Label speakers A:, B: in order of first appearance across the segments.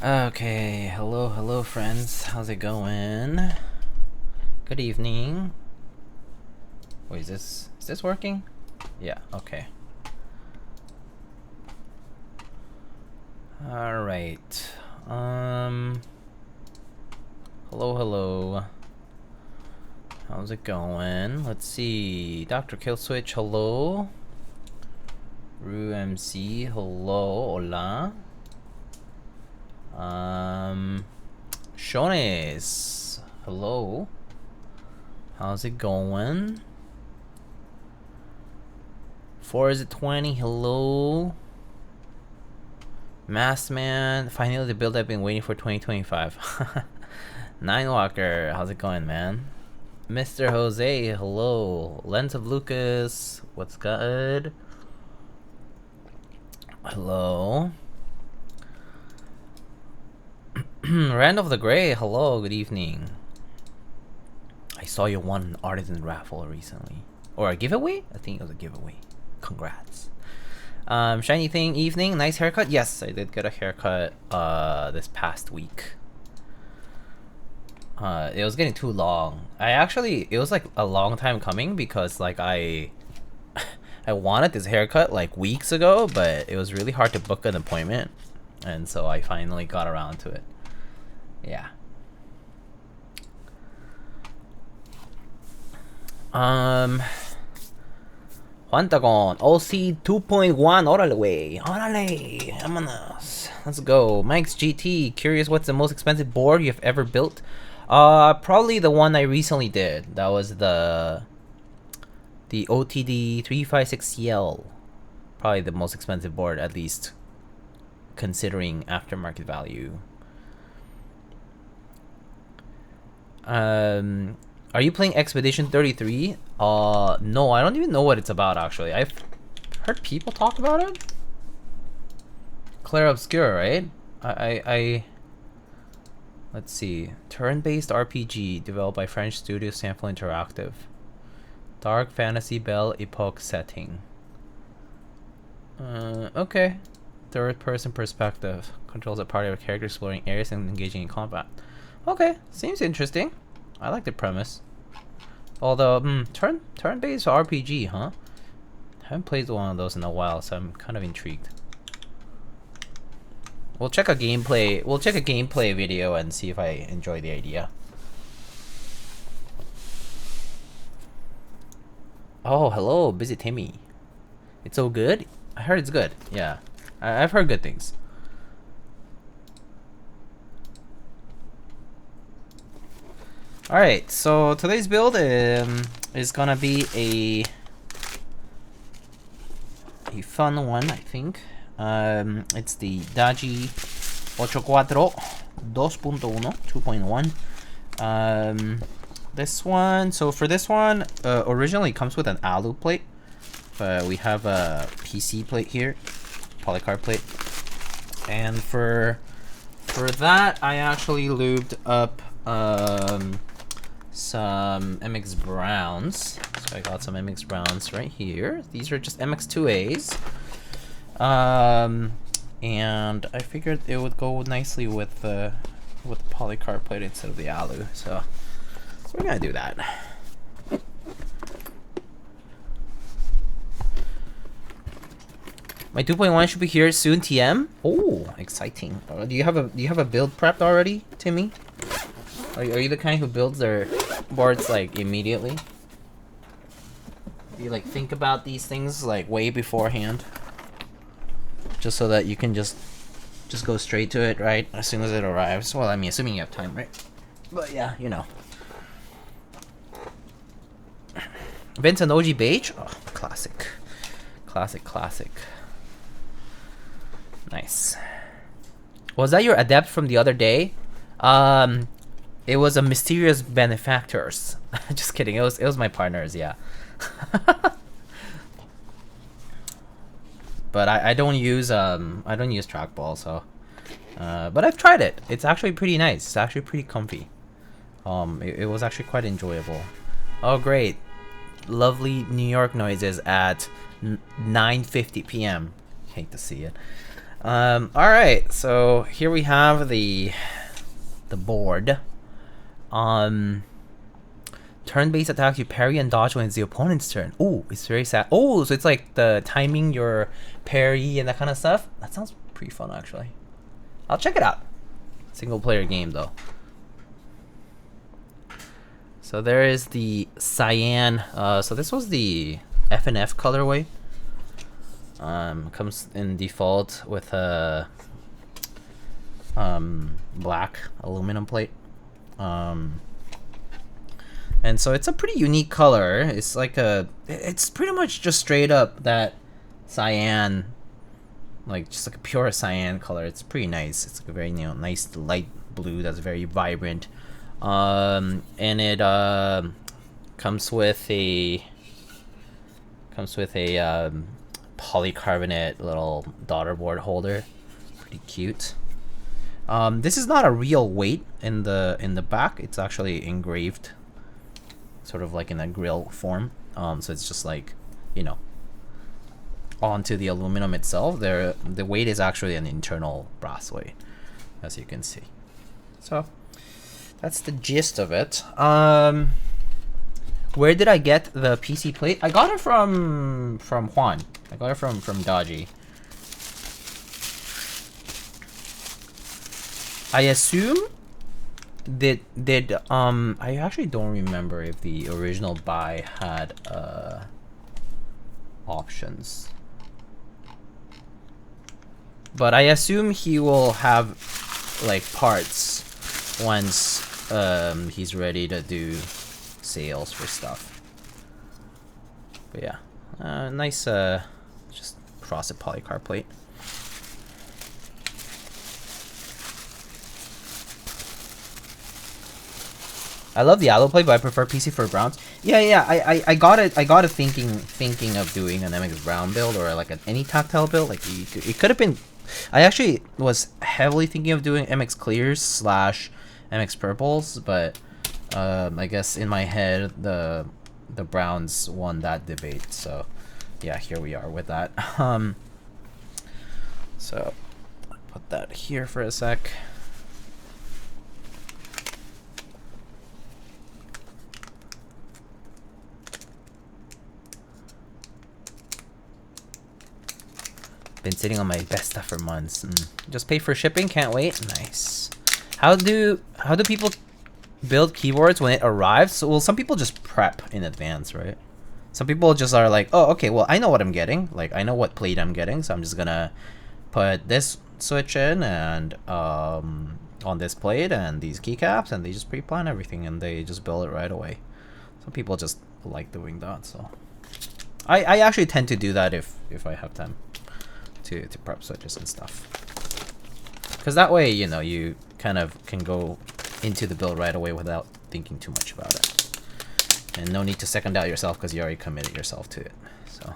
A: Okay, hello friends. How's it going? Good evening. Wait, is this working? Yeah, okay. All right. Hello. How's it going? Let's see. Dr. Killswitch, hello. Ru MC, hello, hola. Shones, hello. How's it going? 4 is it 20? Hello. Massman, finally the build I've been waiting for 2025. Nine Walker, how's it going, man? Mr. Jose, hello. Lens of Lucas, what's good? Hello. Rand of the Gray, hello, good evening. I saw you won an artisan raffle recently. Or a giveaway? I think it was a giveaway. Congrats. Shiny thing, evening, nice haircut. Yes, I did get a haircut this past week. It was getting too long. It was like a long time coming because like I wanted this haircut like weeks ago, but it was really hard to book an appointment, and so I finally got around to it. Yeah. Juantagon, OC 2.1, órale, vámonos. Let's go. Mike's GT, curious what's the most expensive board you've ever built? Probably the one I recently did. That was the OTD 356CL. Probably the most expensive board, at least considering aftermarket value. Are you playing Expedition 33? No, I don't even know what it's about, actually. I've heard people talk about it. Claire Obscure, right? Let's see. Turn-based RPG developed by French studio Sample Interactive. Dark Fantasy Belle Epoque setting. Okay. Third-person perspective. Controls a party of characters exploring areas and engaging in combat. Okay, seems interesting. I like the premise. Although, turn-based RPG, huh? Haven't played one of those in a while, so I'm kind of intrigued. We'll check a gameplay video and see if I enjoy the idea. Oh, hello, Busy Timmy. It's so good? I heard it's good. Yeah, I've heard good things. Alright, so today's build is gonna be a fun one, I think. It's the Daji Ocho Cuatro 2.1. This one, so for this one, originally it comes with an alu plate, but we have a PC plate here, polycarb plate, and for that I actually lubed up some MX Browns. So I got some MX Browns right here. These are just MX2As. And I figured it would go nicely with the polycarb plate instead of the alu. So we're gonna do that. My 2.1 should be here soon, TM. Oh, exciting. Do you have a build prepped already, Timmy? Are you the kind who builds their boards like immediately? Do you like think about these things like way beforehand? Just so that you can just go straight to it, right? As soon as it arrives. Well, I mean, assuming you have time, right? But yeah, you know. Vincent OG Beige? Oh, classic. Classic. Nice. Was that your adept from the other day? It was a mysterious benefactors. Just kidding. It was my partners, yeah. But I don't use trackball, so but I've tried it. It's actually pretty nice. It's actually pretty comfy. It was actually quite enjoyable. Oh great. Lovely New York noises at 9:50 p.m. Hate to see it. Alright, so here we have the board. Turn-based attacks, you parry and dodge when it's the opponent's turn. Oh, it's very sad. Oh, so it's like the timing your parry and that kind of stuff. That sounds pretty fun, actually. I'll check it out. Single player game, though. So there is the cyan. So this was the F&F colorway. Comes in default with a black aluminum plate. And so it's a pretty unique color. It's like it's pretty much just straight up that cyan, like just like a pure cyan color. It's pretty nice. It's like a very nice light blue that's very vibrant. And it comes with a polycarbonate little daughter board holder. Pretty cute. This is not a real weight in the back. It's actually engraved, sort of like in a grill form. So it's just like, onto the aluminum itself. The weight is actually an internal brass weight, as you can see. So that's the gist of it. Where did I get the PC plate? I got it from Juan. I got it from Daji. I assume I actually don't remember if the original buy had options. But I assume he will have like parts once he's ready to do sales for stuff. But yeah, nice just frosted polycarb plate. I love the allo plate, but I prefer PC for Browns. Yeah, I got it thinking of doing an MX Brown build or like any tactile build. Like it could have been. I actually was heavily thinking of doing MX Clears / MX Purples, but I guess in my head the Browns won that debate. So yeah, here we are with that. So put that here for a sec. Been sitting on my best stuff for months. Just pay for shipping, can't wait. Nice. How do people build keyboards when it arrives? So, well, some people just prep in advance, right? Some people just are like, oh, okay, well, I know what I'm getting. Like, I know what plate I'm getting, so I'm just gonna put this switch in and on this plate and these keycaps, and they just pre-plan everything and they just build it right away. Some people just like doing that, so I actually tend to do that if I have time to prep switches and stuff, because that way you kind of can go into the build right away without thinking too much about it, and no need to second out yourself because you already committed yourself to it. So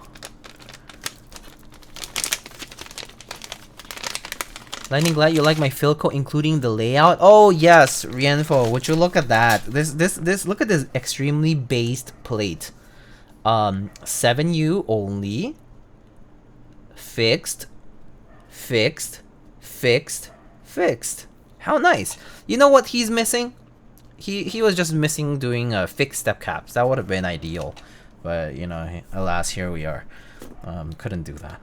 A: Lightning, glad you like my Philco, including the layout. Oh yes, Rienfo, would you look at that? This look at this extremely based plate. 7U only. Fixed. How nice. You know what he's missing? He was just missing doing fixed step caps. That would have been ideal, but alas, here we are. Couldn't do that.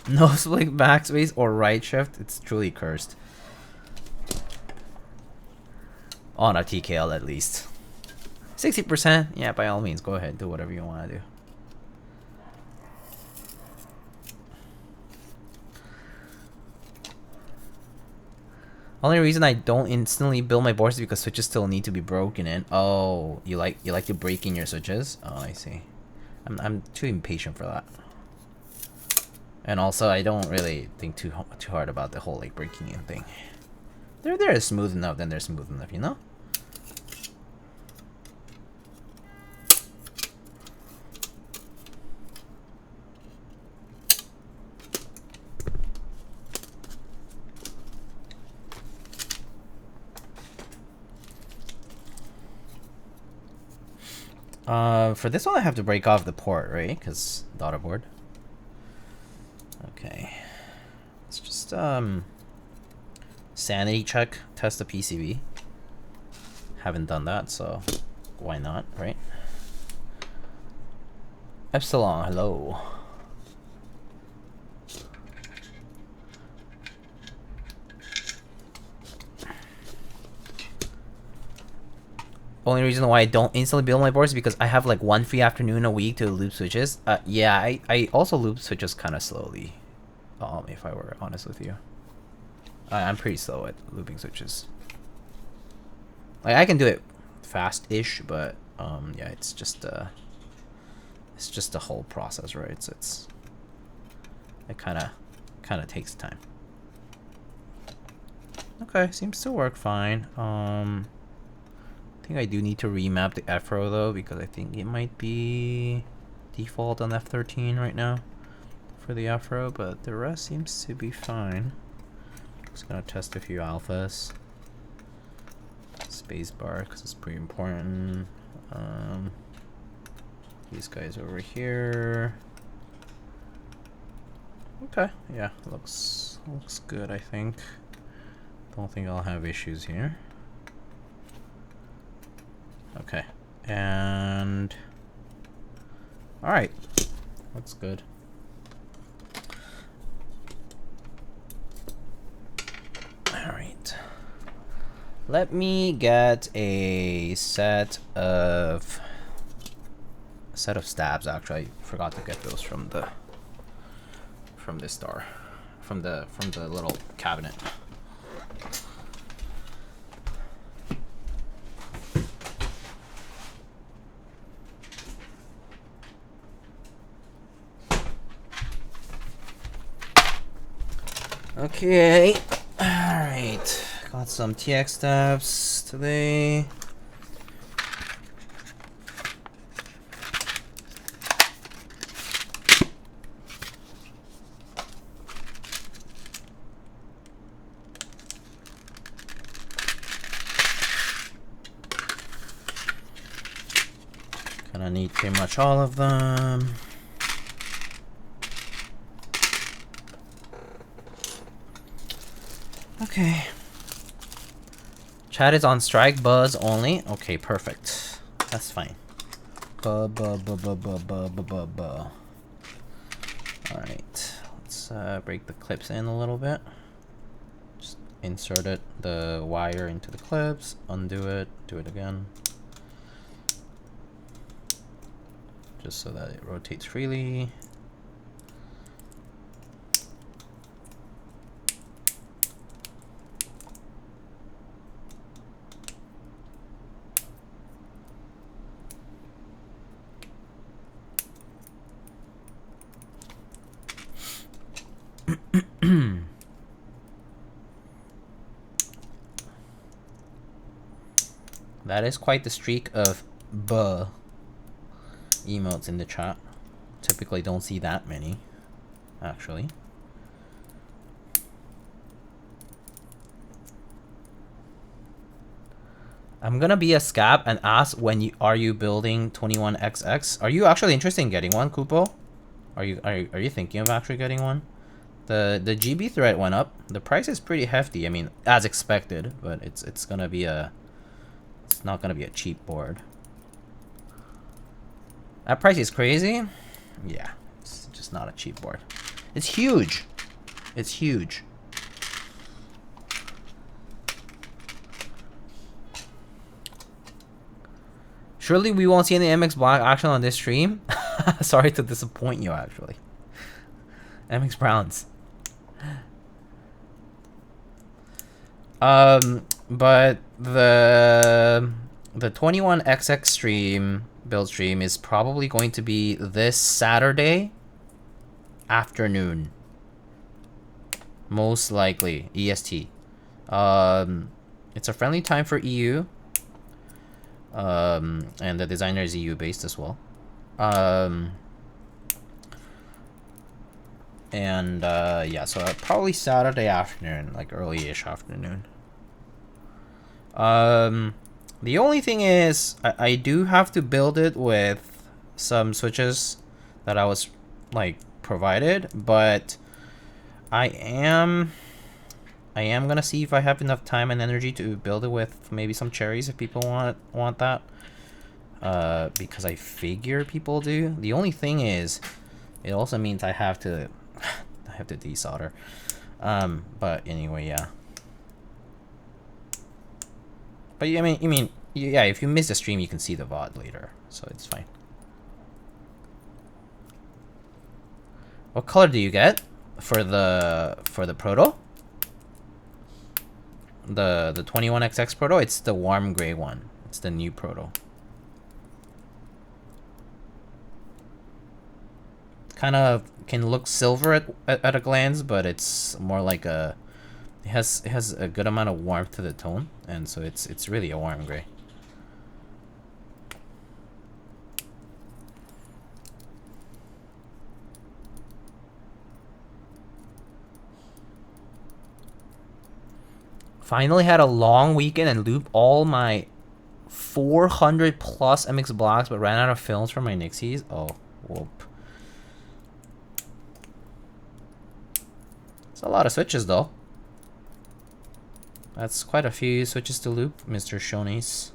A: No split backspace or right shift. It's truly cursed. On a TKL at least. 60%, yeah, by all means, go ahead, do whatever you want to do. Only reason I don't instantly build my boards is because switches still need to be broken in. Oh, you like to break in your switches? Oh, I see. I'm too impatient for that. And also, I don't really think too hard about the whole like breaking in thing. They're smooth enough, then they're smooth enough, you know? For this one, I have to break off the port, right? Because daughter board. Okay. Let's just sanity check, test the PCB. Haven't done that, so why not, right? Epsilon, hello. Only reason why I don't instantly build my boards is because I have like one free afternoon a week to loop switches. Yeah, I also loop switches kind of slowly. If I were honest with you, I'm pretty slow at looping switches. Like I can do it fast-ish, but yeah, it's just the whole process, right? It kind of takes time. Okay, seems to work fine. I think I do need to remap the Afro though, because I think it might be default on F13 right now for the Afro, but the rest seems to be fine. Just gonna test a few alphas. Spacebar, because it's pretty important. These guys over here. Okay, yeah, looks good, I think. Don't think I'll have issues here. Okay, and all right, that's good. All right, let me get a set of stabs. Actually, I forgot to get those from the little cabinet. Okay, alright, got some TX stabs today. Gonna need pretty much all of them. Okay. Chat is on strike, buzz only. Okay, perfect. That's fine. Alright. Let's break the clips in a little bit. Just insert the wire into the clips, undo it, do it again. Just so that it rotates freely. That is quite the streak of buh emotes in the chat. Typically don't see that many, actually. I'm gonna be a scab and ask are you building 21XX? Are you actually interested in getting one, Kupo? Are you thinking of actually getting one? The GB thread went up. The price is pretty hefty. I mean, as expected, but it's not gonna be a cheap board. That price is crazy. Yeah, it's just not a cheap board. It's huge. It's huge. Surely we won't see any MX Black action on this stream. Sorry to disappoint you, actually. MX Browns. But the 21XX stream build stream is probably going to be this Saturday afternoon, most likely EST. It's a friendly time for EU, and the designer is EU based as well. Yeah, so probably Saturday afternoon, like early-ish afternoon. The only thing is, I do have to build it with some switches that I was like provided, but I am gonna see if I have enough time and energy to build it with maybe some cherries if people want that. Because I figure people do. The only thing is, it also means I have to desolder. But anyway, yeah. But I mean, yeah. If you miss the stream, you can see the VOD later, so it's fine. What color do you get for the Proto? The 21XX Proto? It's the warm gray one. It's the new Proto. Kind of can look silver at a glance, but it's more like a it has a good amount of warmth to the tone, and so it's really a warm gray. Finally had a long weekend and looped all my 400 plus MX blocks, but ran out of films for my Nixies. Oh, whoop. It's a lot of switches though. That's quite a few switches to loop, Mr. Shonies.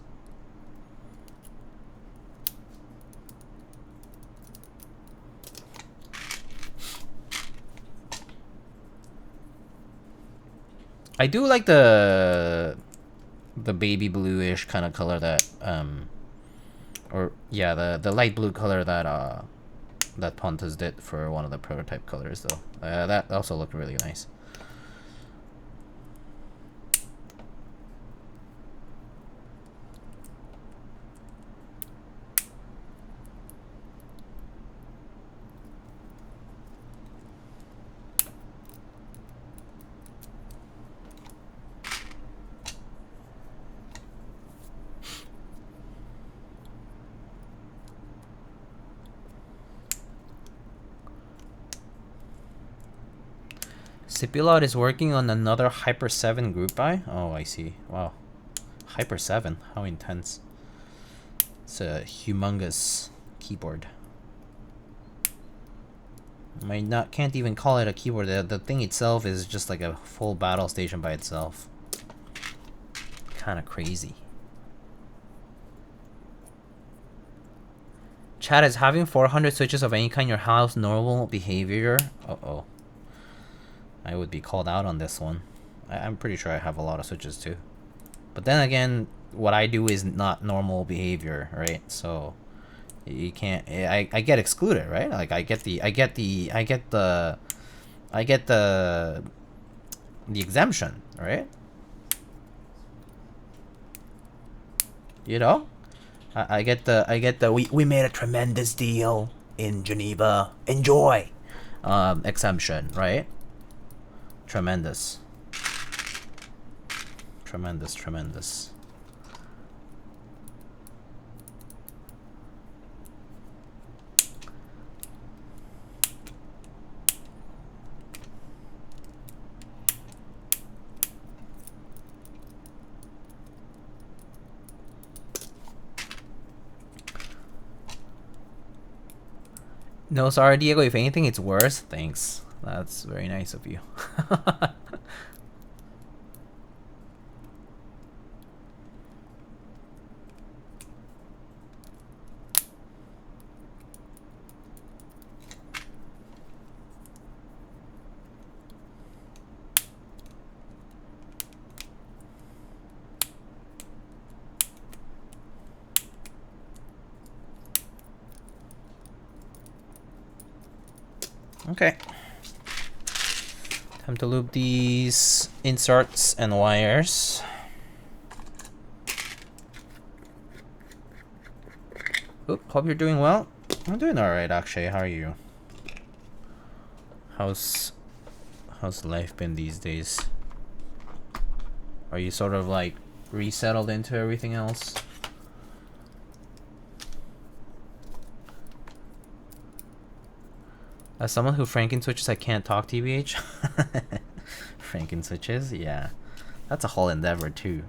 A: I do like the baby bluish kind of color that or yeah, the light blue color that that Pontas did for one of the prototype colors though. That also looked really nice. Sipilot is working on another Hyper 7 group buy. Oh, I see. Wow. Hyper 7. How intense. It's a humongous keyboard. Can't even call it a keyboard. The thing itself is just like a full battle station by itself. Kind of crazy. Chat, is having 400 switches of any kind in your house normal behavior? Uh-oh. I would be called out on this one. I'm pretty sure I have a lot of switches too. But then again, what I do is not normal behavior, right? So you can't. I get excluded, right? Like I get the exemption, right? You know, I get the we made a tremendous deal in Geneva. Enjoy, exemption, right? Tremendous. No, sorry, Diego. If anything, it's worse. Thanks. That's very nice of you. Okay. Time to loop these inserts and wires. Oop, hope you're doing well. I'm doing alright actually. How are you? How's life been these days? Are you sort of like resettled into everything else? As someone who Franken switches, I can't talk TBH. Franken switches, yeah. That's a whole endeavor too.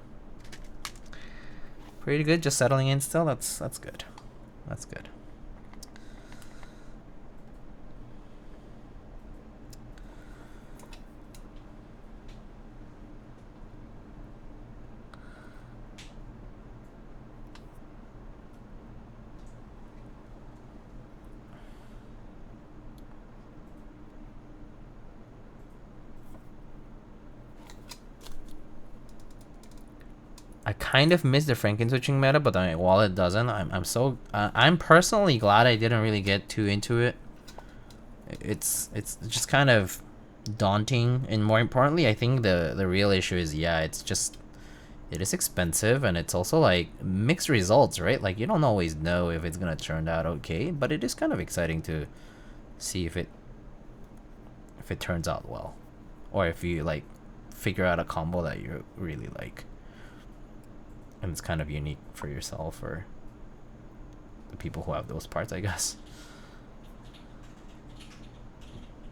A: Pretty good, just settling in still. That's good. That's good. I kind of miss the Franken switching meta, but while it doesn't, I'm personally glad I didn't really get too into it. It's just kind of daunting, and more importantly, I think the real issue is, yeah, it is expensive, and it's also like mixed results, right? Like you don't always know if it's gonna turn out okay, but it is kind of exciting to see if it turns out well, or if you like figure out a combo that you really like. And it's kind of unique for yourself or the people who have those parts, I guess.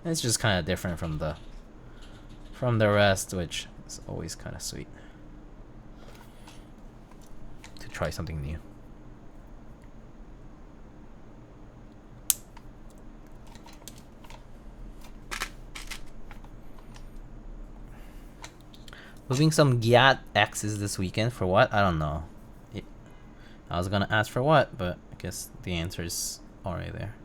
A: It's just kind of different from the rest, which is always kind of sweet to try something new. Moving some GAT X's this weekend for what? I don't know. I was gonna ask for what, but I guess the answer is already there.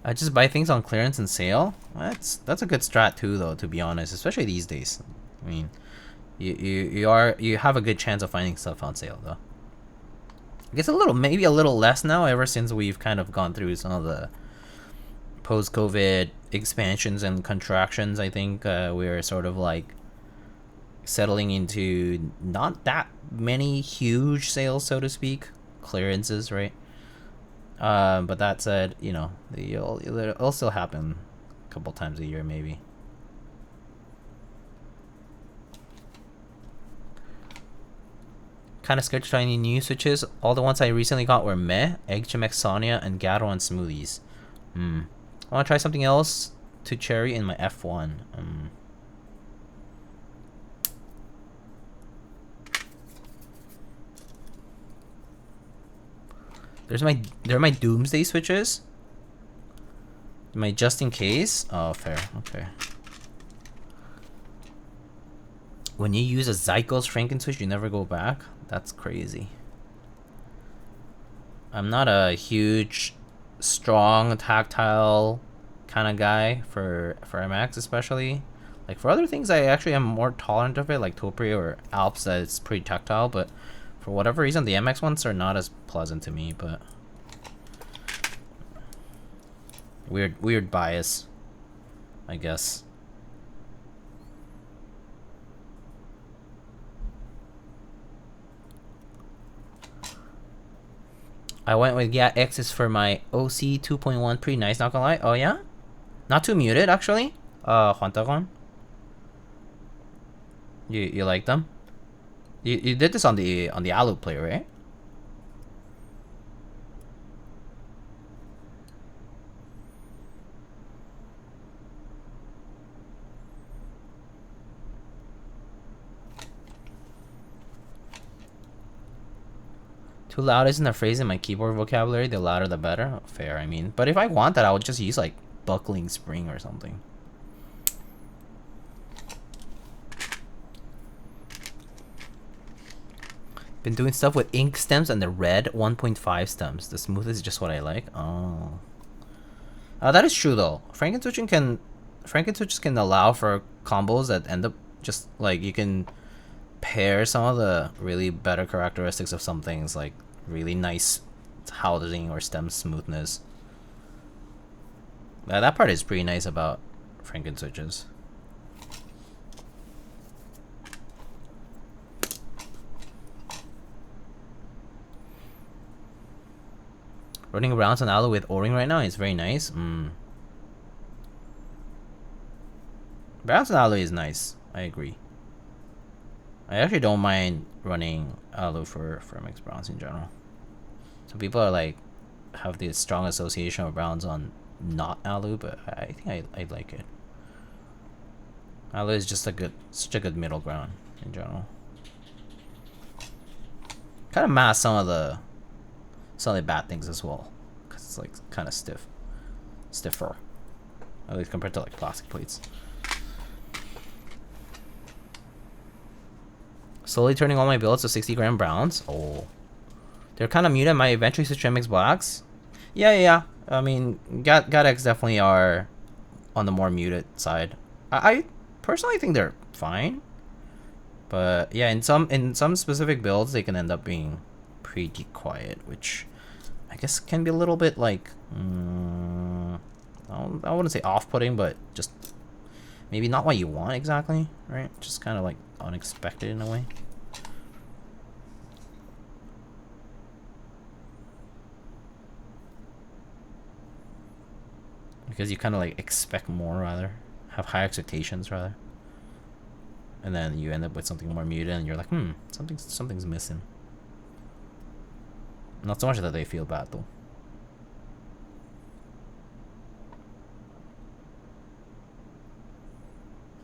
A: I just buy things on clearance and sale. That's a good strat too, though, to be honest, especially these days. I mean, you have a good chance of finding stuff on sale though. I guess maybe a little less now, ever since we've kind of gone through some of the post-COVID expansions and contractions. I think we're sort of like settling into not that many huge sales, so to speak, clearances, right? But that said, you know, it'll still happen a couple times a year maybe. Kind of scared to try any new switches. All the ones I recently got were meh, Egg GMK Sonia, and Gateron Smoothies. I want to try something else to cherry in my F1. They're my doomsday switches. My just in case. Oh, fair. Okay. When you use a Zycos Franken switch, you never go back. That's crazy. I'm not a huge, strong, tactile kind of guy for MX, especially. Like for other things, I actually am more tolerant of it, like Topri or Alps, that it's pretty tactile. But for whatever reason, the MX ones are not as pleasant to me. But weird bias, I guess. I went with X's for my OC 2.1. Pretty nice, not gonna lie. Oh yeah? Not too muted, actually. Juantagon. You like them? You did this on the Alu player, right? Too loud isn't a phrase in my keyboard vocabulary. The louder the better. Fair, I mean. But if I want that, I would just use like buckling spring or something. Been doing stuff with ink stems and the red 1.5 stems. The smooth is just what I like. Oh. That is true though. Franken switches can allow for combos that end up just like you can pair some of the really better characteristics of some things, like really nice housing or stem smoothness. That part is pretty nice about Franken switches. Running around on Alu with O-ring right now is very nice. Bounce and Alu is nice. I agree. I actually don't mind running Alu for mixed browns in general. Some people are like, have the strong association of browns on not alu, but I think I like it. Alu is just such a good middle ground in general. Kind of masks some of the bad things as well, because it's like kind of stiffer, at least compared to like plastic plates. Slowly turning all my builds to 60-gram browns. Oh, they're kind of muted. Might eventually switch to mixed blacks. Yeah. I mean, GATX definitely are on the more muted side. I personally think they're fine, but yeah, in some specific builds they can end up being pretty quiet, which I guess can be a little bit like I wouldn't say off-putting, but just maybe not what you want exactly, right? Just kind of like unexpected in a way. Because you kind of like expect more, rather have high expectations rather, and then you end up with something more muted and you're like, something's missing. Not so much that they feel bad though.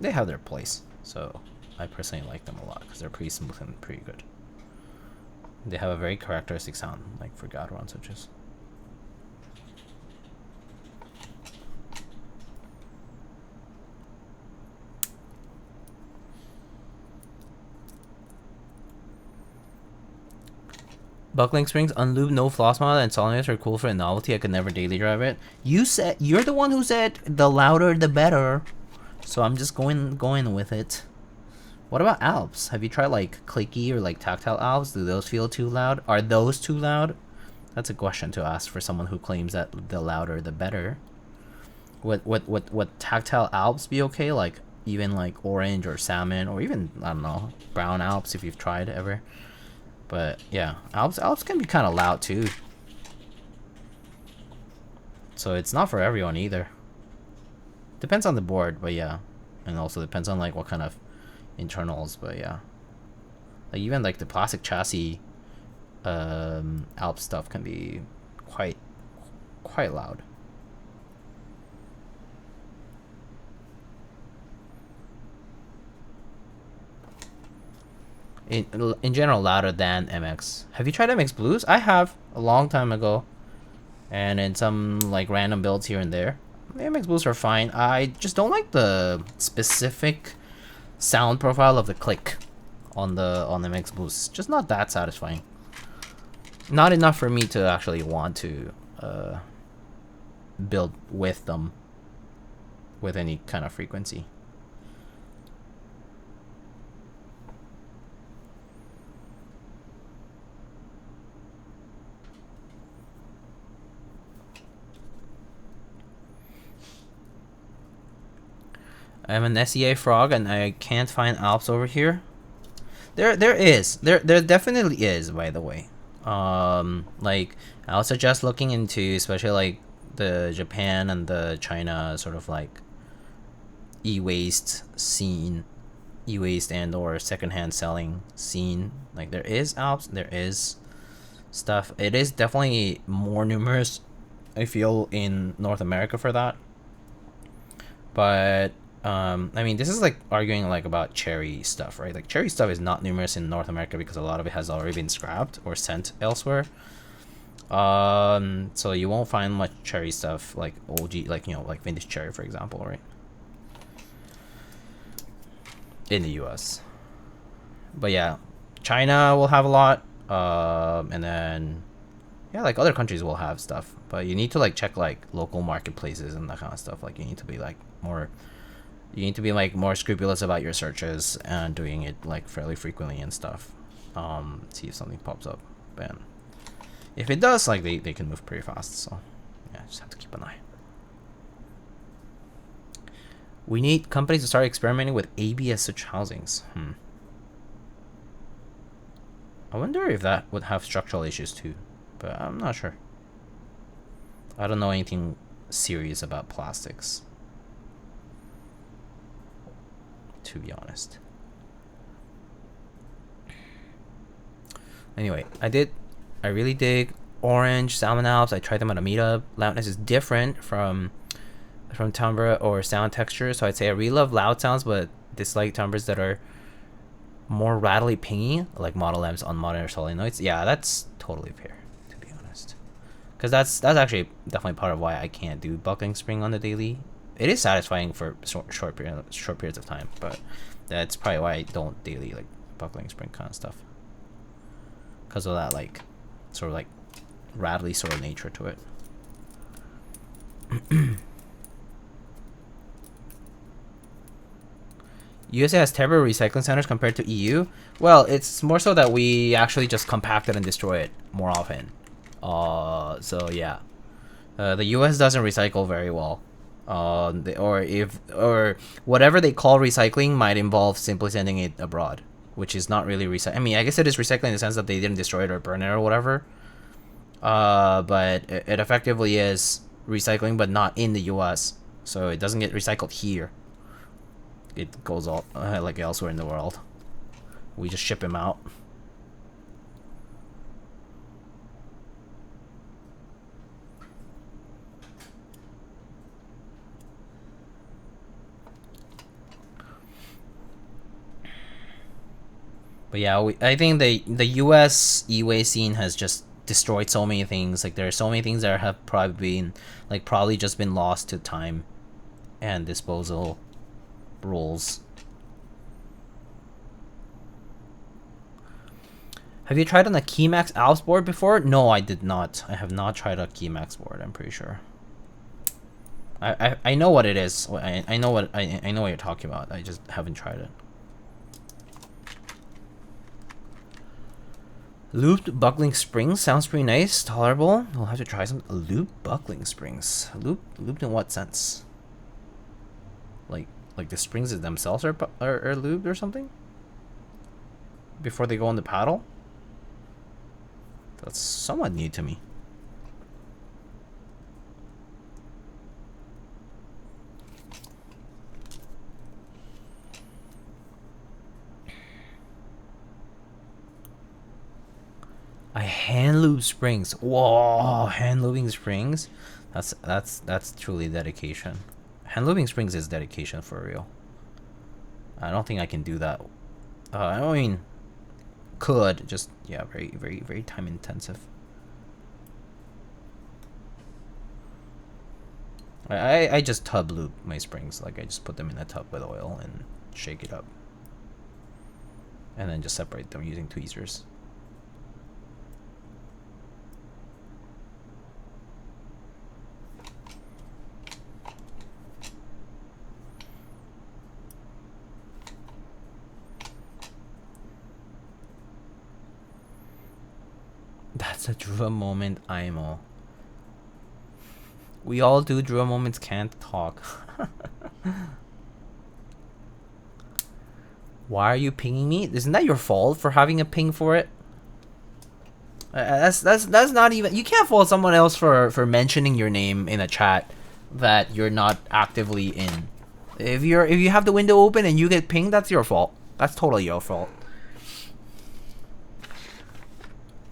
A: They have their place, so I personally like them a lot because they're pretty smooth and pretty good. They have a very characteristic sound, like for Gateron switches. Buckling springs, unlubed, no floss mod, and solenoids are cool for a novelty. I could never daily drive it. You're the one who said the louder the better, so I'm just going with it. What about Alps? Have you tried like clicky or like tactile Alps? Do those feel too loud? Are those too loud? That's a question to ask for someone who claims that the louder the better. Would tactile Alps be okay? Like even like orange or salmon, or even I don't know, brown Alps if you've tried ever. But yeah, Alps can be kind of loud too. So it's not for everyone either. Depends on the board, but yeah. And also depends on like what kind of internals, but yeah. Like even like the plastic chassis Alps stuff can be quite loud. In general, louder than MX. Have you tried MX Blues? I have a long time ago, and in some like random builds here and there. The MX Blues are fine. I just don't like the specific sound profile of the click on the MX Blues. Just not that satisfying. Not enough for me to actually want to build with them with any kind of frequency. I'm an SEA frog and I can't find Alps over here. There definitely is, by the way. Like I would suggest looking into especially like the Japan and the China sort of like e-waste scene, e-waste and or secondhand selling scene. Like there is Alps, there is stuff. It is definitely more numerous, I feel, in North America for that. But I mean, this is like arguing like about cherry stuff, right? Like cherry stuff is not numerous in North America because a lot of it has already been scrapped or sent elsewhere. So you won't find much cherry stuff like OG, like, you know, like vintage cherry, for example, right? In the US. But yeah, China will have a lot. And then yeah, like other countries will have stuff, but you need to like check like local marketplaces and that kind of stuff. Like you need to be like more scrupulous about your searches and doing it like fairly frequently and stuff. See if something pops up, and if it does, like they can move pretty fast. So yeah, just have to keep an eye. We need companies to start experimenting with ABS switch housings. I wonder if that would have structural issues too, but I'm not sure. I don't know anything serious about plastics, to be honest. Anyway, I really dig orange, salmon Alps. I tried them at a meetup. Loudness is different from timbre or sound texture. So I'd say I really love loud sounds, but dislike timbres that are more rattly pingy, like Model M's on modern solenoids. Yeah, that's totally fair, to be honest. Because that's actually definitely part of why I can't do buckling spring on the daily. It is satisfying for short periods of time, but that's probably why I don't daily like buckling spring kind of stuff. Because of that, like, sort of like rattly sort of nature to it. USA has terrible recycling centers compared to EU. Well, it's more so that we actually just compact it and destroy it more often. So yeah, the US doesn't recycle very well. Or whatever they call recycling might involve simply sending it abroad, which is not really recycling. I mean, I guess it is recycling in the sense that they didn't destroy it or burn it or whatever. But it effectively is recycling, but not in the US, so it doesn't get recycled here. It goes all like elsewhere in the world. We just ship them out. But yeah, I think the US e-way scene has just destroyed so many things. Like there are so many things that have probably just been lost to time and disposal rules. Have you tried on a Keycaps Alps board before? No, I did not. I have not tried a Keycaps board, I'm pretty sure. I know what it is. I know what you're talking about. I just haven't tried it. Lubed buckling springs sounds pretty nice, tolerable. We'll have to try some lubed buckling springs. Lubed in what sense? Like the springs themselves are lubed or something? Before they go on the paddle? That's somewhat new to me. I hand lube springs. Whoa, hand lubing springs. That's truly dedication. Hand lubing springs is dedication for real. I don't think I can do that. I mean, could just, yeah, very time intensive. I just tub lube my springs. Like I just put them in a tub with oil and shake it up, and then just separate them using tweezers. That's a Druva moment, IMO. We all do. Druva moments can't talk. Why are you pinging me? Isn't that your fault for having a ping for it? That's not even. You can't fault someone else for mentioning your name in a chat that you're not actively in. If you have the window open and you get pinged, that's your fault. That's totally your fault.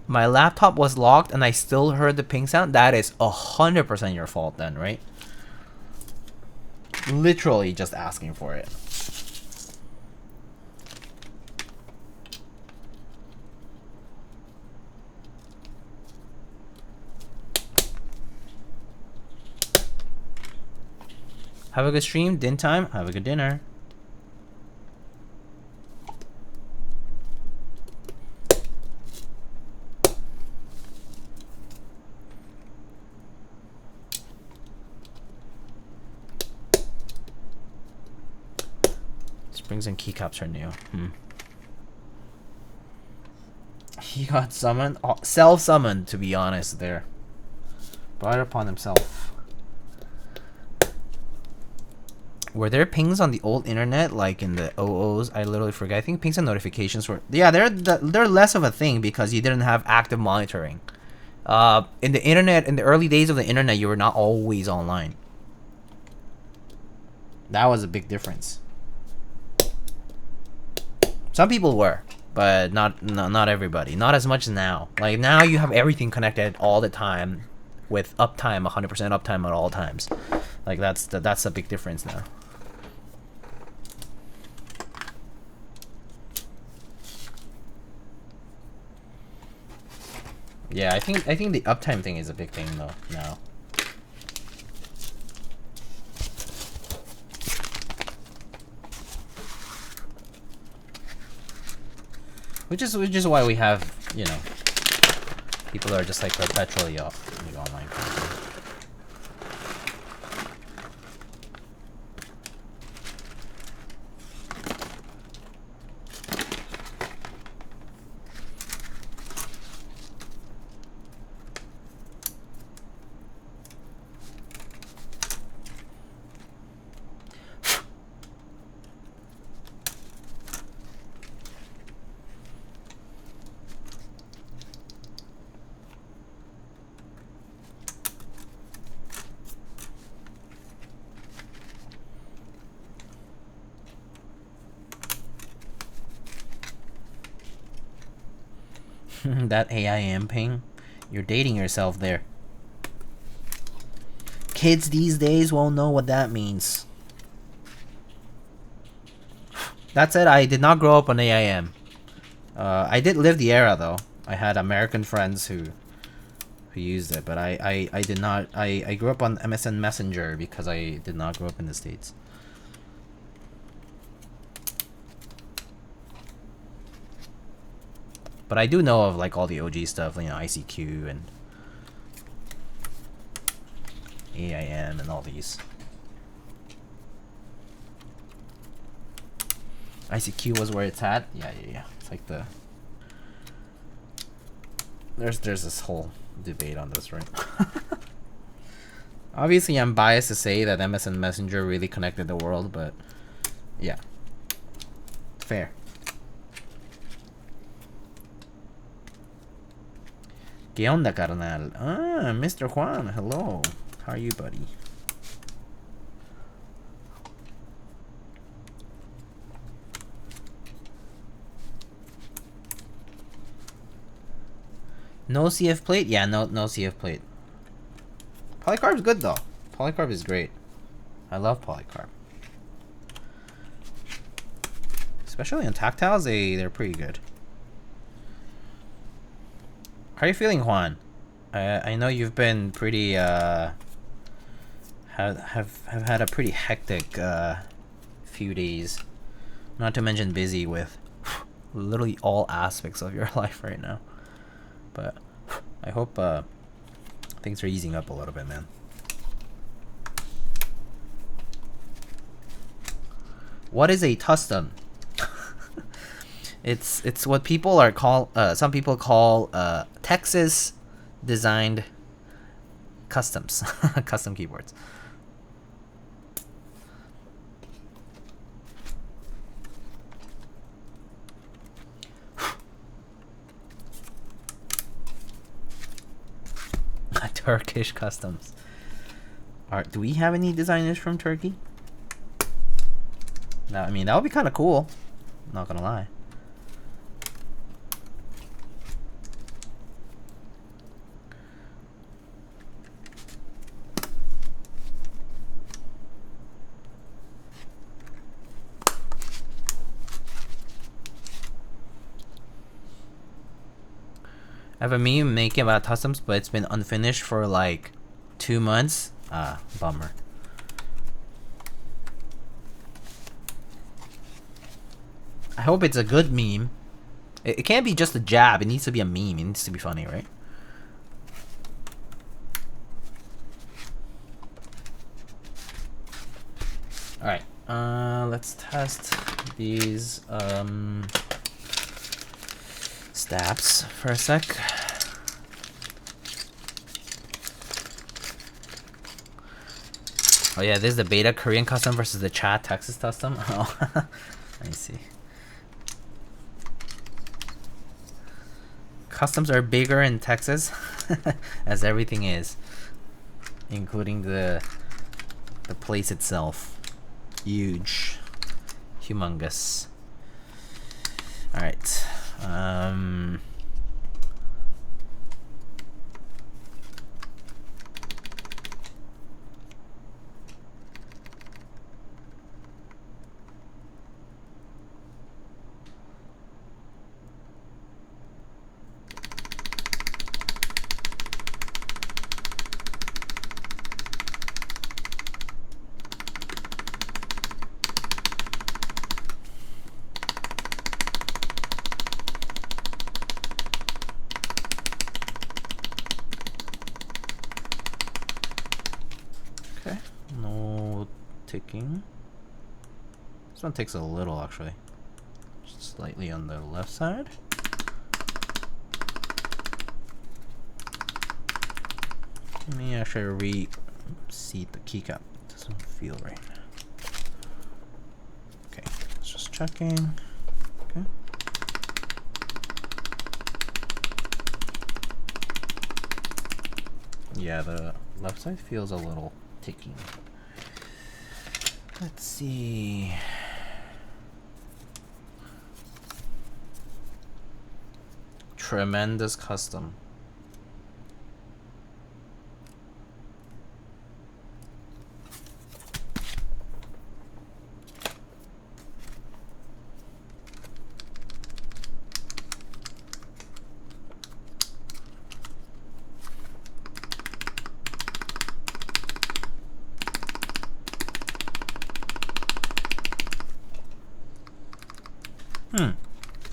A: My laptop was locked and I still heard the ping sound. That is 100% your fault then, right? Literally just asking for it. Have a good stream. Din time. Have a good dinner. Springs and keycaps are new. He got summoned, self-summoned, to be honest. There, brought it upon himself. Were there pings on the old internet, like in the OOs? I literally forget. I think pings and notifications were. Yeah, they're less of a thing because you didn't have active monitoring. In the internet, in the early days of the internet, you were not always online. That was a big difference. Some people were, but not everybody. Not as much now. Like now you have everything connected all the time, with uptime, 100% uptime at all times. Like that's a big difference now. Yeah, I think the uptime thing is a big thing though now. Which is why we have, you know, people that are just like perpetually off the online content. That AIM ping, you're dating yourself there. Kids these days won't know what that means. That said, I did not grow up on AIM. I did live the era though. I had American friends who used it, but I did not. I grew up on MSN Messenger because I did not grow up in the States. But I do know of like all the OG stuff, you know, ICQ and AIM and all these. ICQ was where it's at. Yeah. It's like the there's this whole debate on this, right? Obviously, I'm biased to say that MSN Messenger really connected the world, but yeah, fair. ¿Qué onda, carnal? Ah, Mr. Juan, hello. How are you, buddy? No CF plate? Yeah, no CF plate. Polycarb's good though. Polycarb is great. I love polycarb. Especially on tactiles, they're pretty good. How are you feeling, Juan? I know you've been pretty have had a pretty hectic few days. Not to mention busy with literally all aspects of your life right now. But I hope things are easing up a little bit, man. What is a custom? It's what people are some people call Texas designed customs, custom keyboards. Turkish customs. Do we have any designers from Turkey? No, I mean that would be kind of cool. Not gonna lie. I have a meme making about customs, but it's been unfinished for like 2 months. Ah, bummer. I hope it's a good meme. It can't be just a jab. It needs to be a meme. It needs to be funny, right? Alright. Let's test these stabs for a sec. Oh yeah, this is the beta Korean custom versus the chat Texas custom. Oh, I see. Customs are bigger in Texas, as everything is, including the place itself. Huge, humongous. All right. Okay, no ticking. This one takes a little actually. Just slightly on the left side. Let me actually reseat the keycap. Doesn't feel right. Okay, it's just checking. Okay. Yeah, the left side feels a little ticking. Let's see. Tremendous custom.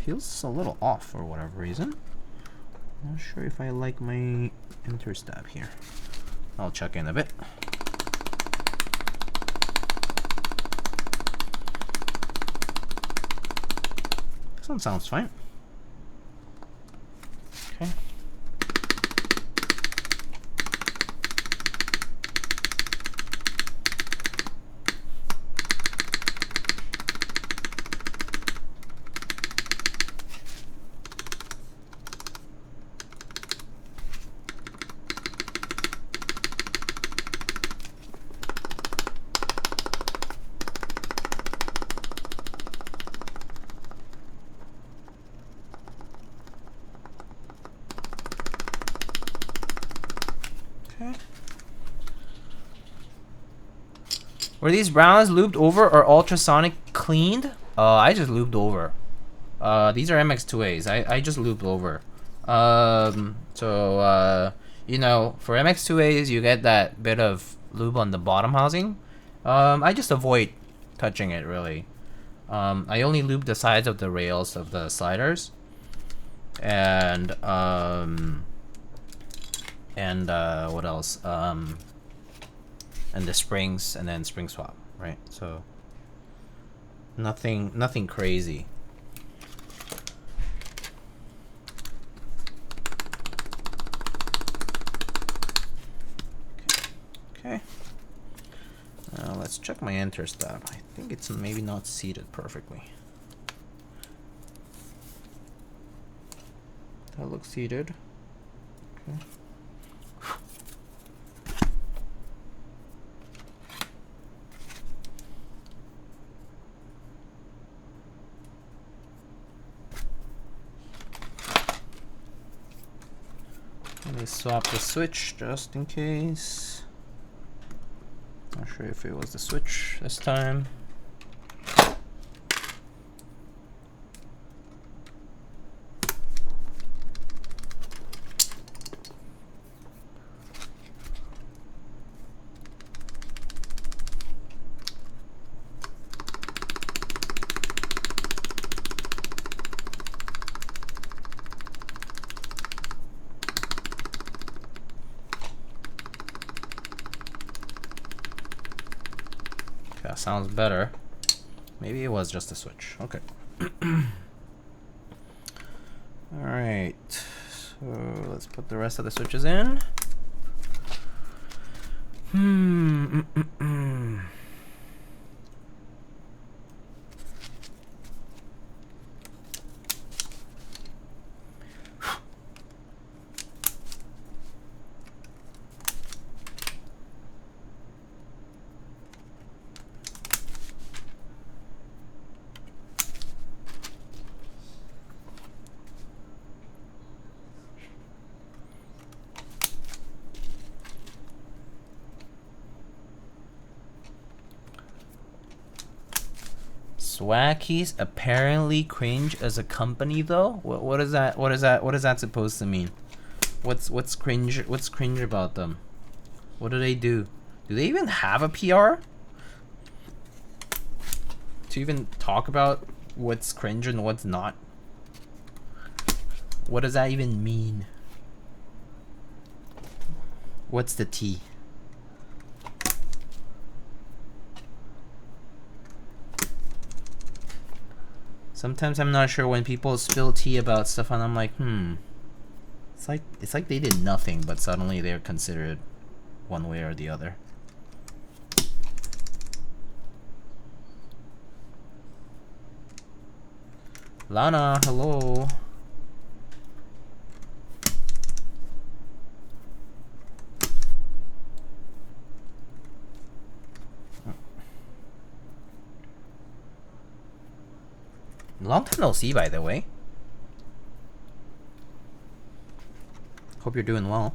A: Feels a little off for whatever reason. Not sure if I like my enter stab here. I'll check in a bit. This one sounds fine. Okay. Were these browns lubed over or ultrasonic cleaned? I just lubed over. These are MX2As. I just lubed over. You know, for MX2As, you get that bit of lube on the bottom housing. I just avoid touching it, really. I only lube the sides of the rails of the sliders. And what else? And the springs, and then spring swap, right? So nothing crazy. Okay. Let's check my enter stab. I think it's maybe not seated perfectly. That looks seated. Okay. Let me swap the switch just in case. Not sure if it was the switch this time. That sounds better. Maybe it was just a switch. Okay. Alright. So let's put the rest of the switches in. Swag keys apparently cringe as a company though. What is that? What is that? What is that supposed to mean? What's cringe? What's cringe about them? What do they do? Do they even have a PR? To even talk about what's cringe and what's not? What does that even mean? What's the T? Sometimes I'm not sure when people spill tea about stuff and I'm like, It's like they did nothing, but suddenly they're considered one way or the other. Lana, hello. Long time no see, by the way. Hope you're doing well.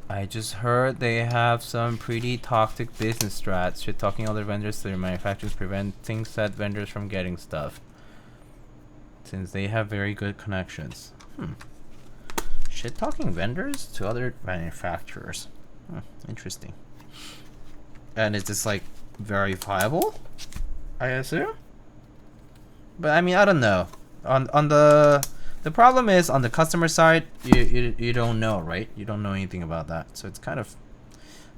A: I just heard they have some pretty toxic business strats. Shit talking other vendors to their manufacturers, preventing said vendors from getting stuff. Since they have very good connections. Shit talking vendors to other manufacturers. Interesting. And is this like verifiable? I assume? But I mean, I don't know. On the problem is on the customer side, you don't know, right? You don't know anything about that, so it's kind of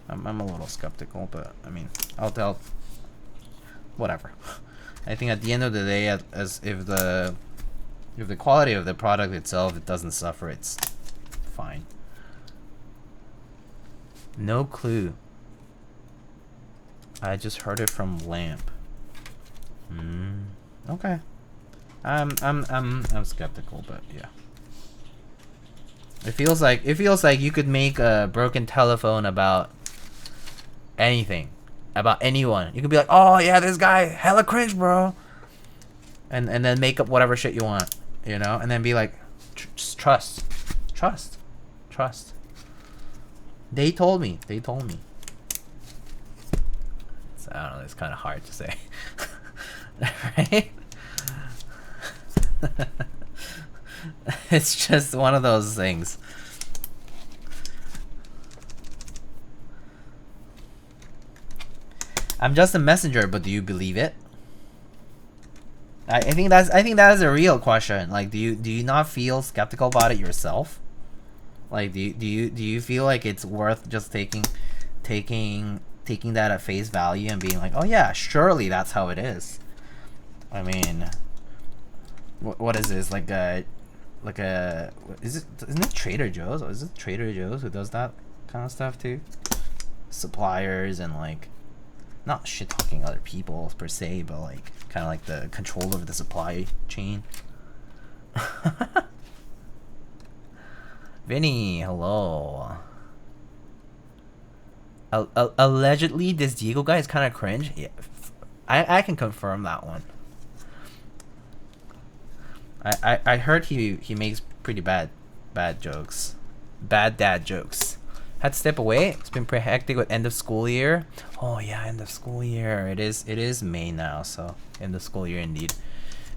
A: I'm a little skeptical, but I mean, I'll tell whatever. I think at the end of the day, as if the quality of the product itself it doesn't suffer, it's fine. No clue. I just heard it from Lamp. Okay. I'm skeptical, but yeah. It feels like you could make a broken telephone about anything, about anyone. You could be like, oh yeah, this guy hella cringe, bro, and then make up whatever shit you want, you know, and then be like, just trust. They told me. So, I don't know. It's kind of hard to say, right? It's just one of those things. I'm just a messenger, but do you believe it? I think that's a real question. Like, do you not feel skeptical about it yourself? Like, do you feel like it's worth just taking that at face value and being like, oh yeah, surely that's how it is. I mean, what is this, isn't it Trader Joe's? Or is it Trader Joe's who does that kind of stuff too? Suppliers and like, not shit talking other people per se, but like kind of like the control of the supply chain. Vinny, hello. Allegedly, this Diego guy is kind of cringe. Yeah, I can confirm that one. I heard he makes pretty bad jokes, bad dad jokes. Had to step away. It's been pretty hectic with end of school year. Oh yeah, end of school year. It is May now, so end of school year indeed.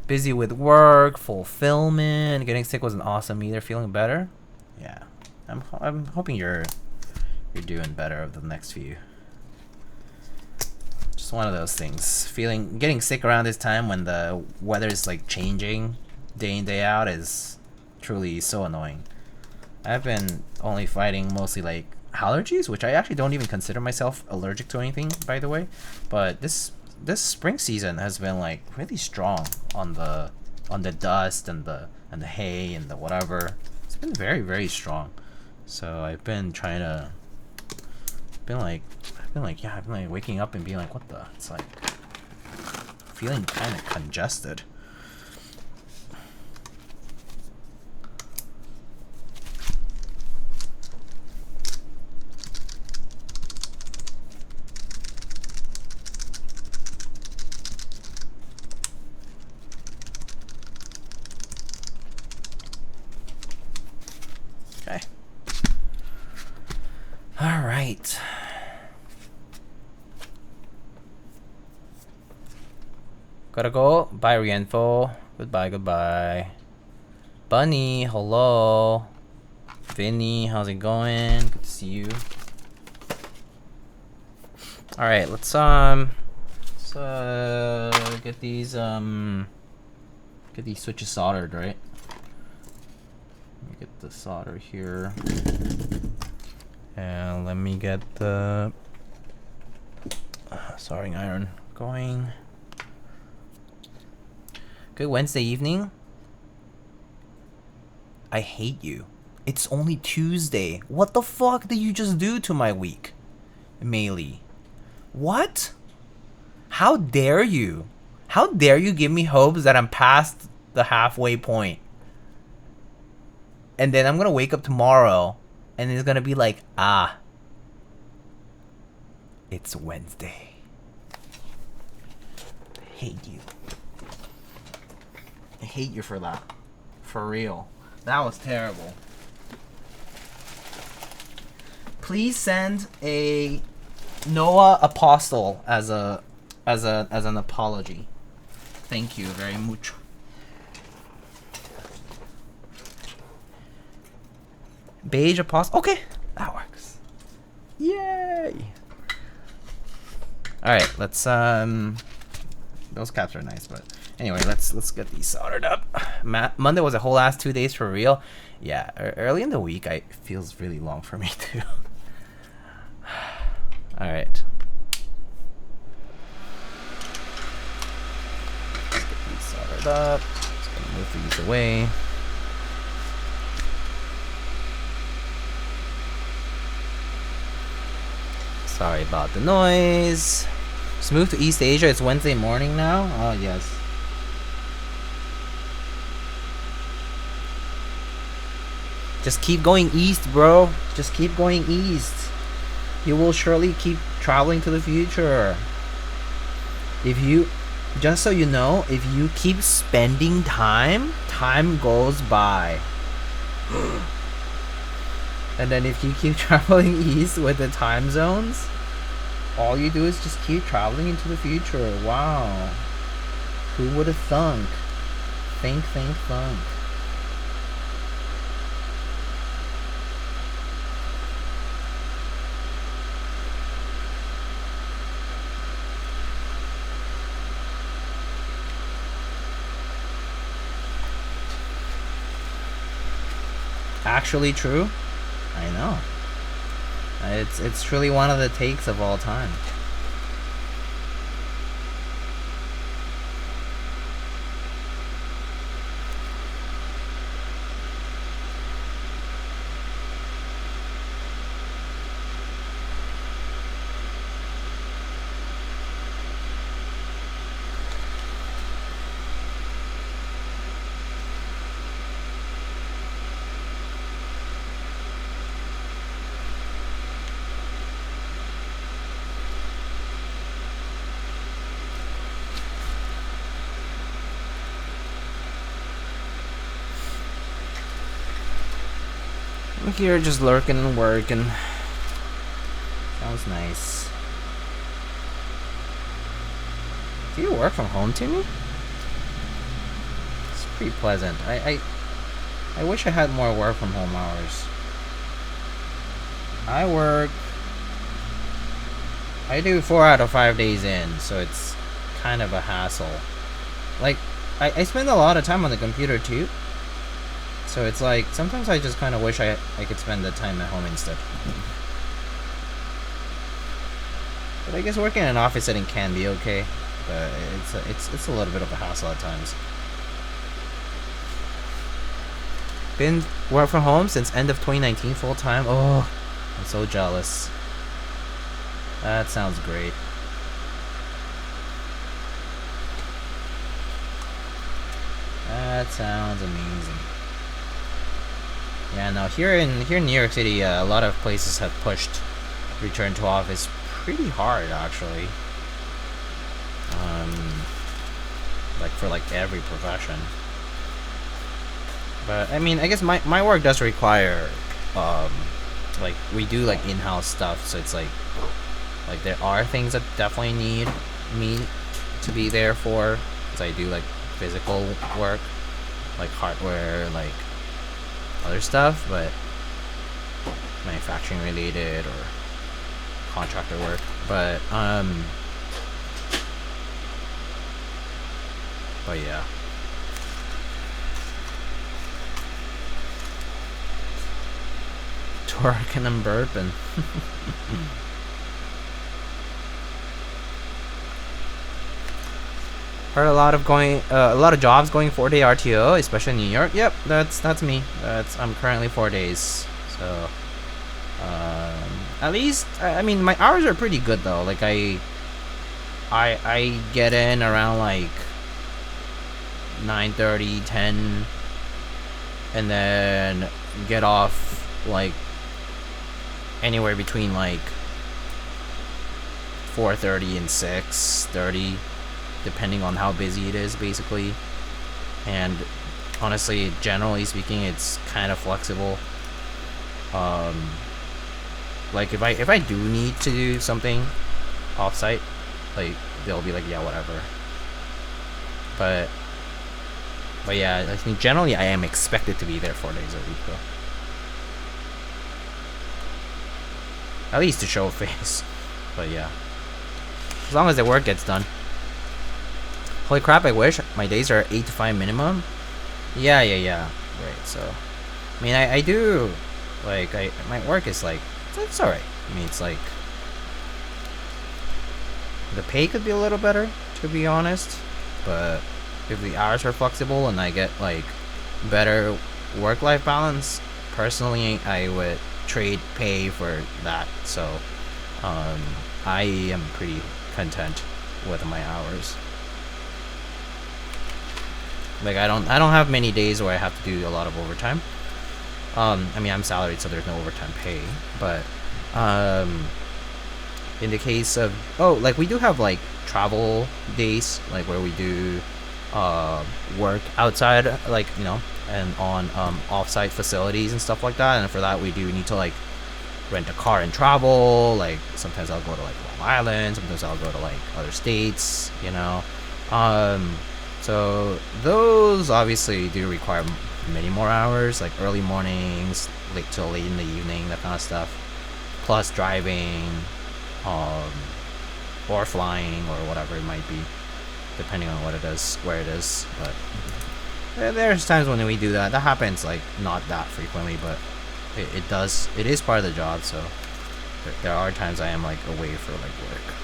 A: Busy with work, fulfillment. Getting sick wasn't awesome either. Feeling better? Yeah, I'm hoping you're doing better over the next few. Just one of those things. Getting sick around this time when the weather is like changing day in day out is truly so annoying. I've been only fighting mostly like allergies, which I actually don't even consider myself allergic to anything, by the way. But this spring season has been like really strong on the dust and the hay and the whatever. It's been very, very strong. So I've been trying to I've been like waking up and being like, what the? It's like feeling kind of congested. Gotta go. Bye, Rienfo. Goodbye, goodbye. Bunny, hello. Vinny, how's it going? Good to see you. All right, let's get these switches soldered, right? Let me get the solder here, and let me get the soldering iron going. Good Wednesday evening. I hate you. It's only Tuesday. What the fuck did you just do to my week, Melee? What? How dare you? How dare you give me hopes that I'm past the halfway point? And then I'm gonna wake up tomorrow and it's gonna be like, ah, it's Wednesday. I hate you. I hate you for that. For real. That was terrible. Please send a Noah Apostle as an apology. Thank you very much. Beige Apostle. Okay, that works. Yay! All right, let's those caps are nice, but anyway, let's get these soldered up. Monday was a whole last 2 days for real. Yeah, early in the week, it feels really long for me too. All right. Let's get these soldered up. Just gonna move these away. Sorry about the noise. Just moved to East Asia. It's Wednesday morning now. Oh yes. Just keep going east, bro. Just keep going east. You will surely keep traveling to the future. If you, just so you know, if you keep spending time, time goes by. And then if you keep traveling east with the time zones, all you do is just keep traveling into the future. Wow. Who would have thunk? Think, thunk. Actually true? I know. It's truly one of the takes of all time. I'm here just lurking and working. Sounds nice. Do you work from home, Timmy? It's pretty pleasant. I wish I had more work from home hours. I do 4 out of 5 days in, so it's kind of a hassle. Like, I spend a lot of time on the computer too. So it's like, sometimes I just kind of wish I could spend the time at home instead. But I guess working in an office setting can be okay. But it's a little bit of a hassle at times. Been work from home since end of 2019 full time. Oh, I'm so jealous. That sounds great. That sounds amazing. Yeah, now here in New York City, a lot of places have pushed return to office pretty hard, actually. Like for like every profession. But I mean, I guess my work does require, like we do like in-house stuff, so it's like there are things that definitely need me to be there for, because I do like physical work, like hardware, like other stuff, but manufacturing related or contractor work. But yeah. Twerking and burping. Heard a lot of jobs going 4-day RTO, especially in New York. Yep, that's me. I'm currently 4 days. So at least I mean my hours are pretty good though. Like I get in around like 9:30, 10, and then get off like anywhere between like 4:30 and 6:30, depending on how busy it is, basically. And honestly, generally speaking, it's kind of flexible. Like if I do need to do something off-site, like they'll be like, yeah, whatever. But yeah, I think generally I am expected to be there 4 days a week though. At least to show a face. But yeah, as long as the work gets done. Holy crap, I wish my days are 8 to 5 minimum. Yeah. Right, so I mean I do like my work is like it's alright. I mean it's like the pay could be a little better, to be honest, but if the hours are flexible and I get like better work-life balance, personally I would trade pay for that. So I am pretty content with my hours. Like I don't have many days where I have to do a lot of overtime. I mean I'm salaried, so there's no overtime pay, but in the case of like we do have like travel days, like where we do work outside, like and on off-site facilities and stuff like that, and for that we do need to like rent a car and travel. Like sometimes I'll go to like Long Island, sometimes I'll go to like other states, so those obviously do require many more hours, like early mornings, like till late in the evening, that kind of stuff, plus driving or flying or whatever it might be, depending on what it is, where it is. But there's times when we do that. That happens like not that frequently, but it is part of the job. So there are times I am like away for like work.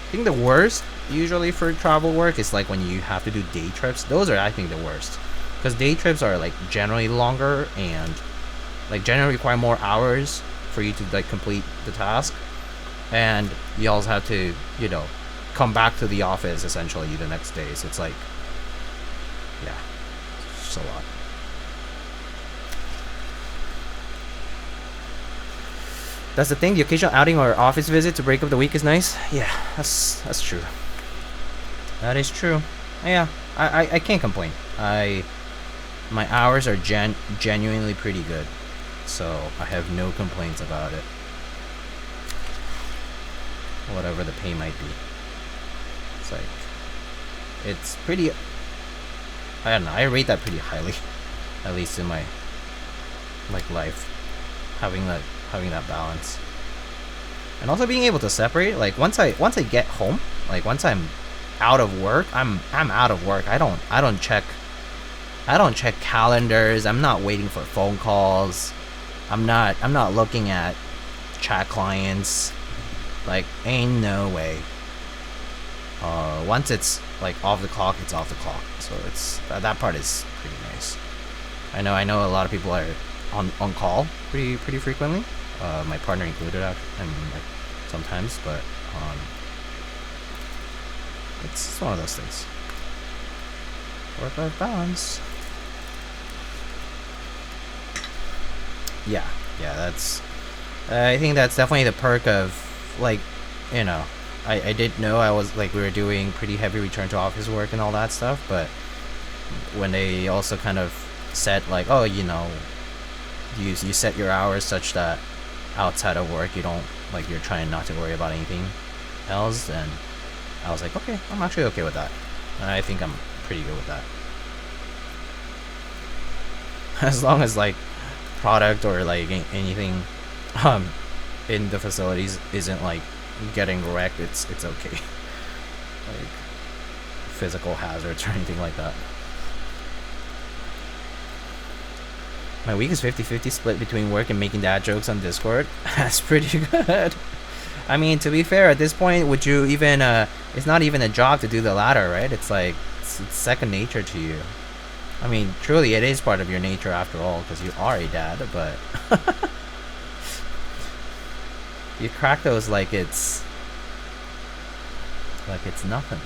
A: I think the worst usually for travel work is like when you have to do day trips. Those are, I think, the worst, because day trips are like generally longer and like generally require more hours for you to like complete the task, and you also have to come back to the office essentially the next day. So it's like, yeah, it's just a lot. That's the thing. The occasional outing or office visit to break up the week is nice. Yeah, that's true. That is true. Yeah, I can't complain. My hours are genuinely pretty good, so I have no complaints about it. Whatever the pay might be, it's like it's pretty. I don't know. I rate that pretty highly, at least in my like life, having that balance, and also being able to separate. Like once I get home, like once I'm out of work, I'm out of work. I don't check calendars. I'm not waiting for phone calls. I'm not looking at chat clients. Like ain't no way. Once it's like off the clock, it's off the clock. So it's that part is pretty nice. I know a lot of people are on call pretty frequently. My partner included, like sometimes, but it's one of those things. Work-life balance. Yeah, that's. I think that's definitely the perk of like, I did know I was like we were doing pretty heavy return to office work and all that stuff, but when they also kind of said like, oh, you set your hours such that outside of work you don't, like, you're trying not to worry about anything else, and I was like, okay, I'm actually okay with that. And I think I'm pretty good with that. As long as like product or like anything in the facilities isn't like getting wrecked, it's okay. Like physical hazards or anything like that. My week is 50-50 split between work and making dad jokes on Discord. That's pretty good. I mean, to be fair, at this point, would you even, it's not even a job to do the latter, right? It's like, it's second nature to you. I mean, truly, it is part of your nature after all, because you are a dad, but you crack those like it's nothing.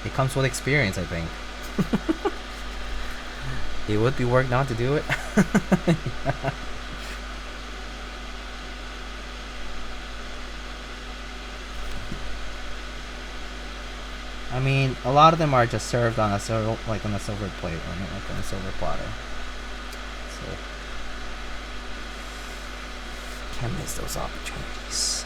A: It comes with experience, I think. It would be work not to do it. Yeah. I mean, a lot of them are just served on a silver, like on a silver plate, or like on a silver platter. So can't miss those opportunities.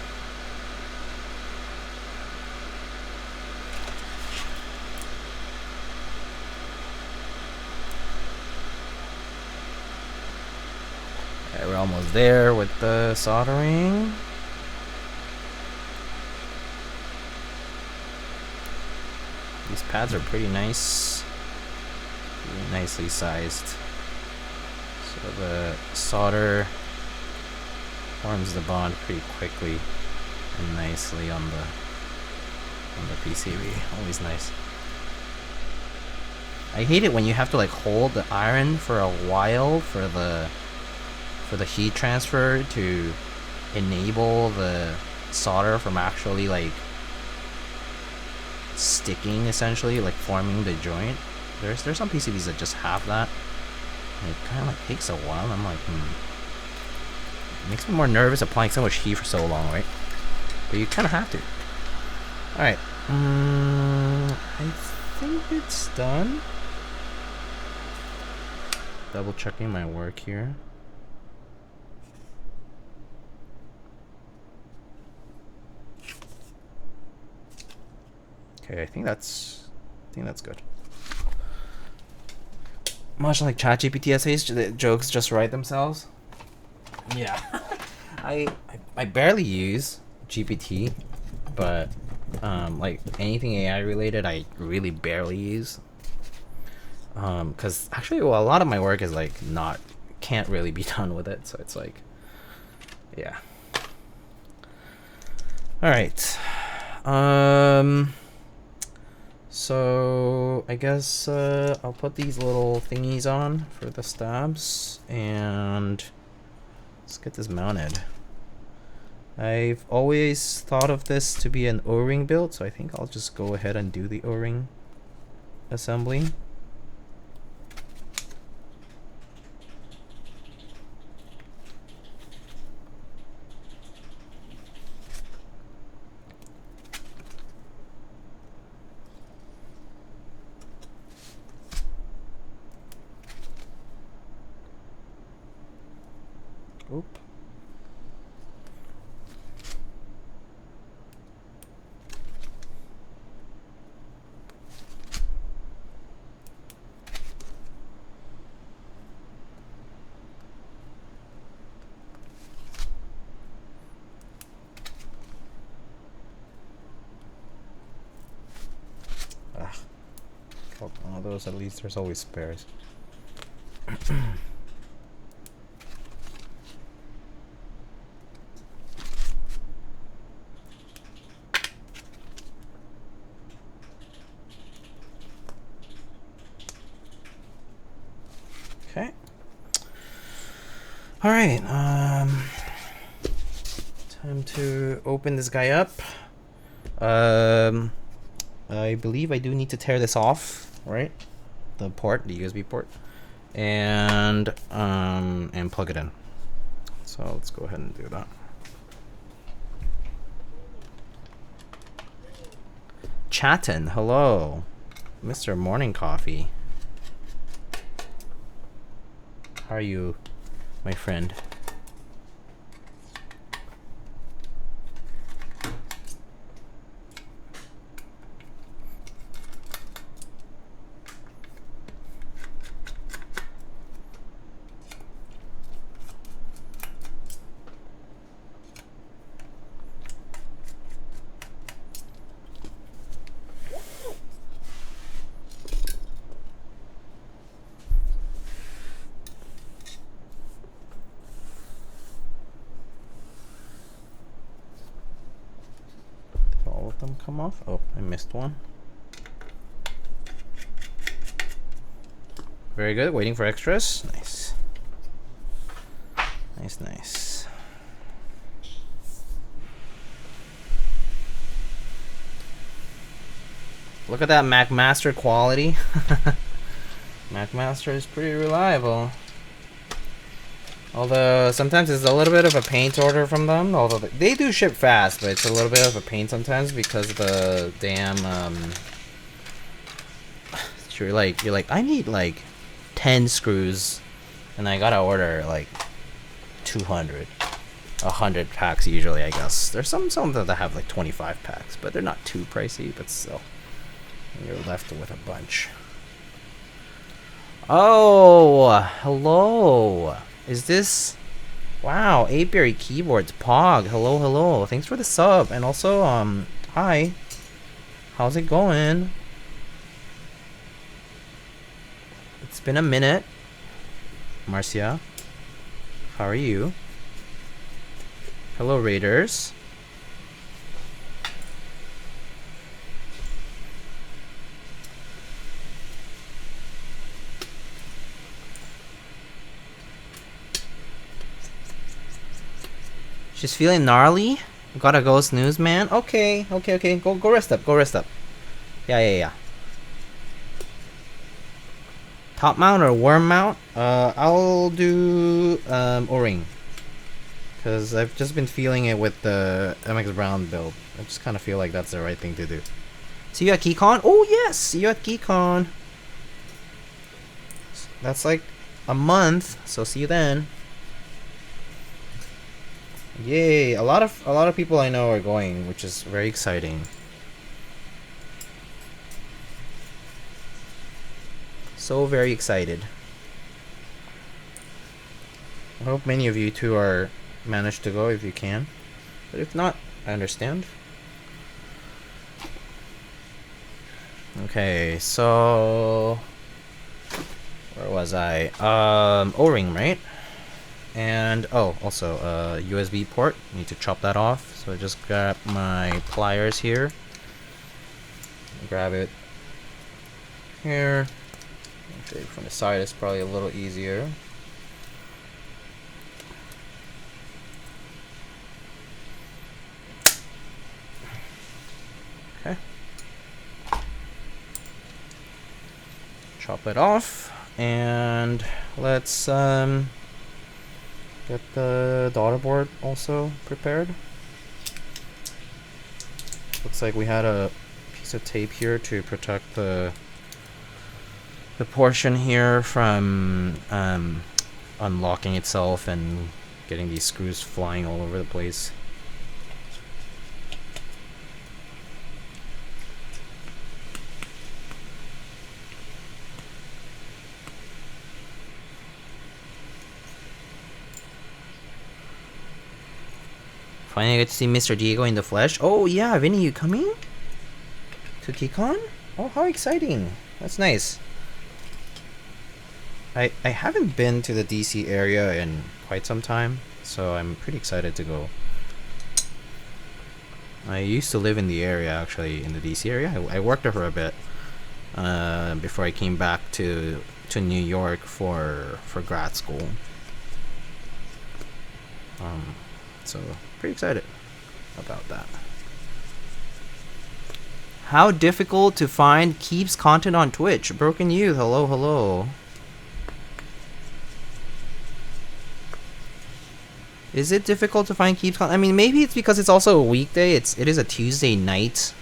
A: Okay, we're almost there with the soldering. These pads are pretty nice, really nicely sized. So the solder forms the bond pretty quickly and nicely on the PCB. Always nice. I hate it when you have to like hold the iron for a while for the heat transfer to enable the solder from actually like sticking, essentially, like forming the joint. There's some PCBs that just have that, and it kind of like takes a while. I'm like, It makes me more nervous applying so much heat for so long, right? But you kind of have to. All right. I think it's done. Double checking my work here. Okay, I think that's good. Much like ChatGPT essays, the jokes just write themselves. Yeah. I barely use GPT, but like anything AI related, I really barely use. Cause actually, well, a lot of my work is like can't really be done with it, so it's like, yeah. All right. So I guess I'll put these little thingies on for the stabs, and let's get this mounted. I've always thought of this to be an O-ring build, so I think I'll just go ahead and do the O-ring assembly. Oop. One of those, at least there's always spares. Okay. All right. Time to open this guy up. I believe I do need to tear this off, right? The port, the USB port, and plug it in. So let's go ahead and do that. Chattin', hello, Mr. Morning Coffee. How are you, my friend? them come off. Oh, I missed one. Very good. Waiting for extras. Nice. Nice, nice. Look at that MacMaster quality. MacMaster is pretty reliable. Although sometimes it's a little bit of a pain to order from them. Although they do ship fast, but it's a little bit of a pain sometimes because of the damn you're like I need like 10 screws, and I gotta order like 200, 100 packs usually. I guess there's some that have like 25 packs, but they're not too pricey. But still, you're left with a bunch. Oh, hello. Is this? Wow, 8berry keyboards, Pog. Hello, hello. Thanks for the sub, and also hi. How's it going? It's been a minute. Marcia, how are you? Hello, Raiders. She's feeling gnarly. Gotta go snooze, man. Okay. Go rest up. Go rest up. Yeah. Top mount or worm mount? I'll do O-ring, because I've just been feeling it with the MX Brown build. I just kind of feel like that's the right thing to do. See you at KeyCon? Oh yes, see you at KeyCon. That's like a month, so see you then. Yay! A lot of people I know are going, which is very exciting. So very excited. I hope many of you too are managed to go if you can, but if not, I understand. Okay, so where was I? O-ring, right? And oh, also USB port. Need to chop that off. So I just grab my pliers here. Grab it here. Actually, from the side is probably a little easier. Okay. Chop it off, and let's get the daughter board also prepared. Looks like we had a piece of tape here to protect the portion here from unlocking itself and getting these screws flying all over the place. Finally, I get to see Mr. Diego in the flesh. Oh yeah, Vinny, you coming to KeyCon? Oh, how exciting! That's nice. I haven't been to the DC area in quite some time, so I'm pretty excited to go. I used to live in the area, actually, in the DC area. I worked there for a bit before I came back to New York for grad school. So pretty excited about that. How difficult to find Keeps content on Twitch? Broken Youth, hello, hello. Is it difficult to find Keeps content? I mean, maybe it's because it's also a weekday. It is a Tuesday night.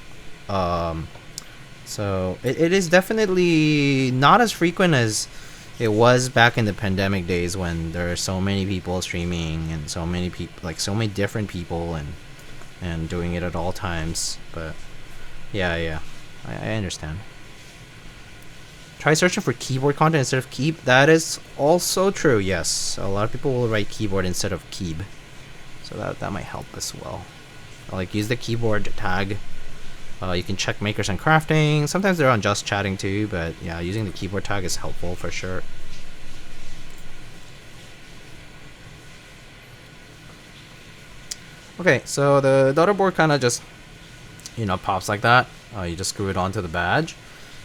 A: So it is definitely not as frequent as it was back in the pandemic days when there are so many people streaming and so many people, like so many different people and doing it at all times. But yeah, I understand. Try searching for keyboard content instead of keep. That is also true, yes. A lot of people will write keyboard instead of keep. So that might help as well. Like, use the keyboard tag. You can check makers and crafting. Sometimes they're on just chatting too, but yeah, using the keyboard tag is helpful for sure. Okay, so the daughter board kind of just you know, pops like that. You just screw it onto the badge,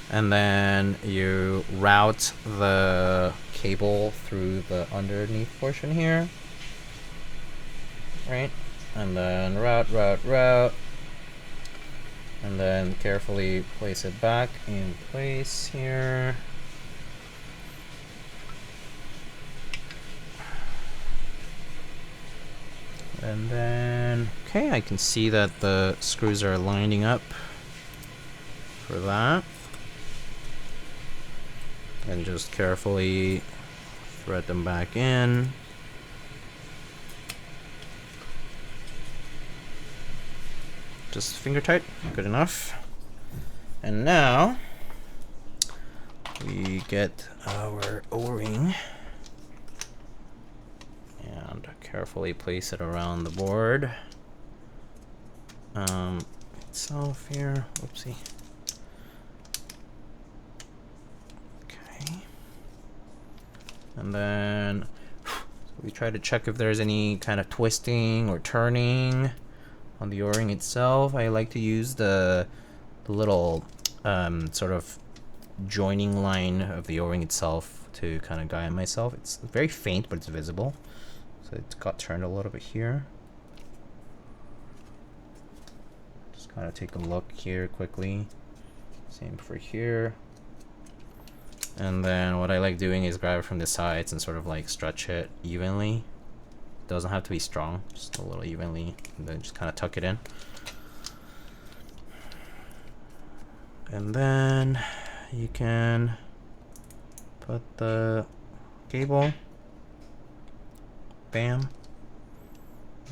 A: and then you route the cable through the underneath portion here, right? And then route, and then carefully place it back in place here. And then, okay, I can see that the screws are lining up for that. And just carefully thread them back in. Just finger tight, good enough. And now we get our O-ring and carefully place it around the board itself here. Whoopsie. Okay. And then we try to check if there's any kind of twisting or turning on the O-ring itself. I like to use the little sort of joining line of the O-ring itself to kind of guide myself. It's very faint, but it's visible. So it got turned a little bit here. Just kind of take a look here quickly. Same for here. And then what I like doing is grab it from the sides and sort of like stretch it evenly. It doesn't have to be strong, just a little evenly, and then just kind of tuck it in. And then you can put the cable, bam,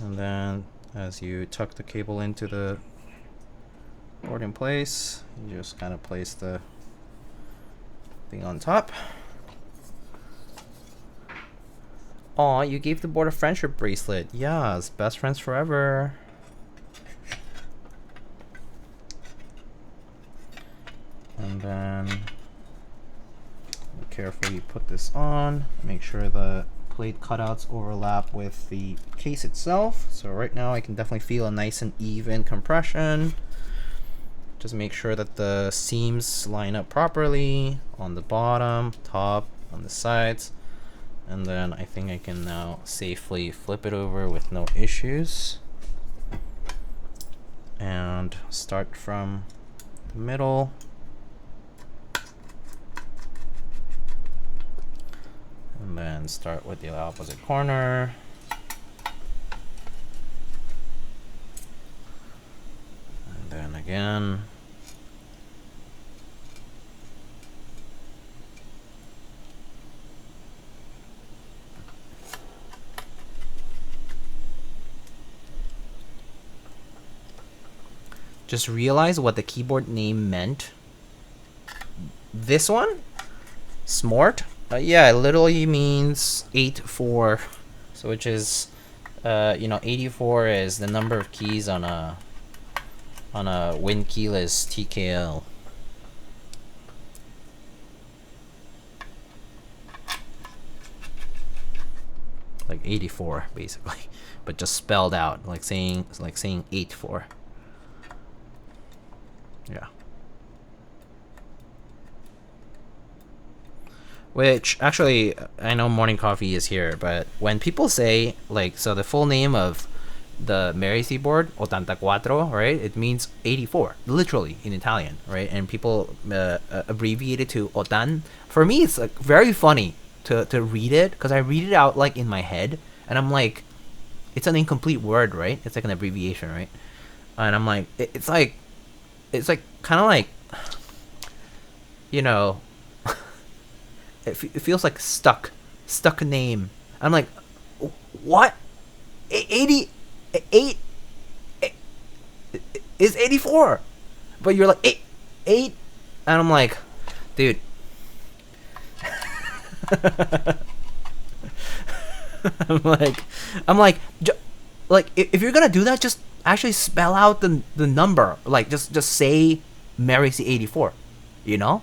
A: and then as you tuck the cable into the board in place, you just kind of place the thing on top. Aw, you gave the board a friendship bracelet. Yes, best friends forever. And then carefully put this on. Make sure the plate cutouts overlap with the case itself. So right now I can definitely feel a nice and even compression. Just make sure that the seams line up properly on the bottom, top, on the sides. And then I think I can now safely flip it over with no issues. And start from the middle. And then start with the opposite corner. And then again. Just realize what the keyboard name meant. This one, Smart. Yeah, it literally means 8-4. So which is, you know, 84 is the number of keys on a Win keyless TKL. Like 84 basically, but just spelled out, like saying 8-4. Yeah. Which actually, I know morning coffee is here, but when people say like, so the full name of the Misc board, Ocho Cuatro, right? It means 84, literally in Italian, right? And people abbreviate it to Otan. For me, it's like very funny to read it, because I read it out like in my head, and I'm like, it's an incomplete word, right? It's like an abbreviation, right? And I'm like, it's like kind of like, you know, it feels like stuck name. I'm like, what? 88 is 84, but you're like 8, and I'm like, dude. I'm like, if you're gonna do that, just actually spell out the number. Like, just say Misc 84, you know?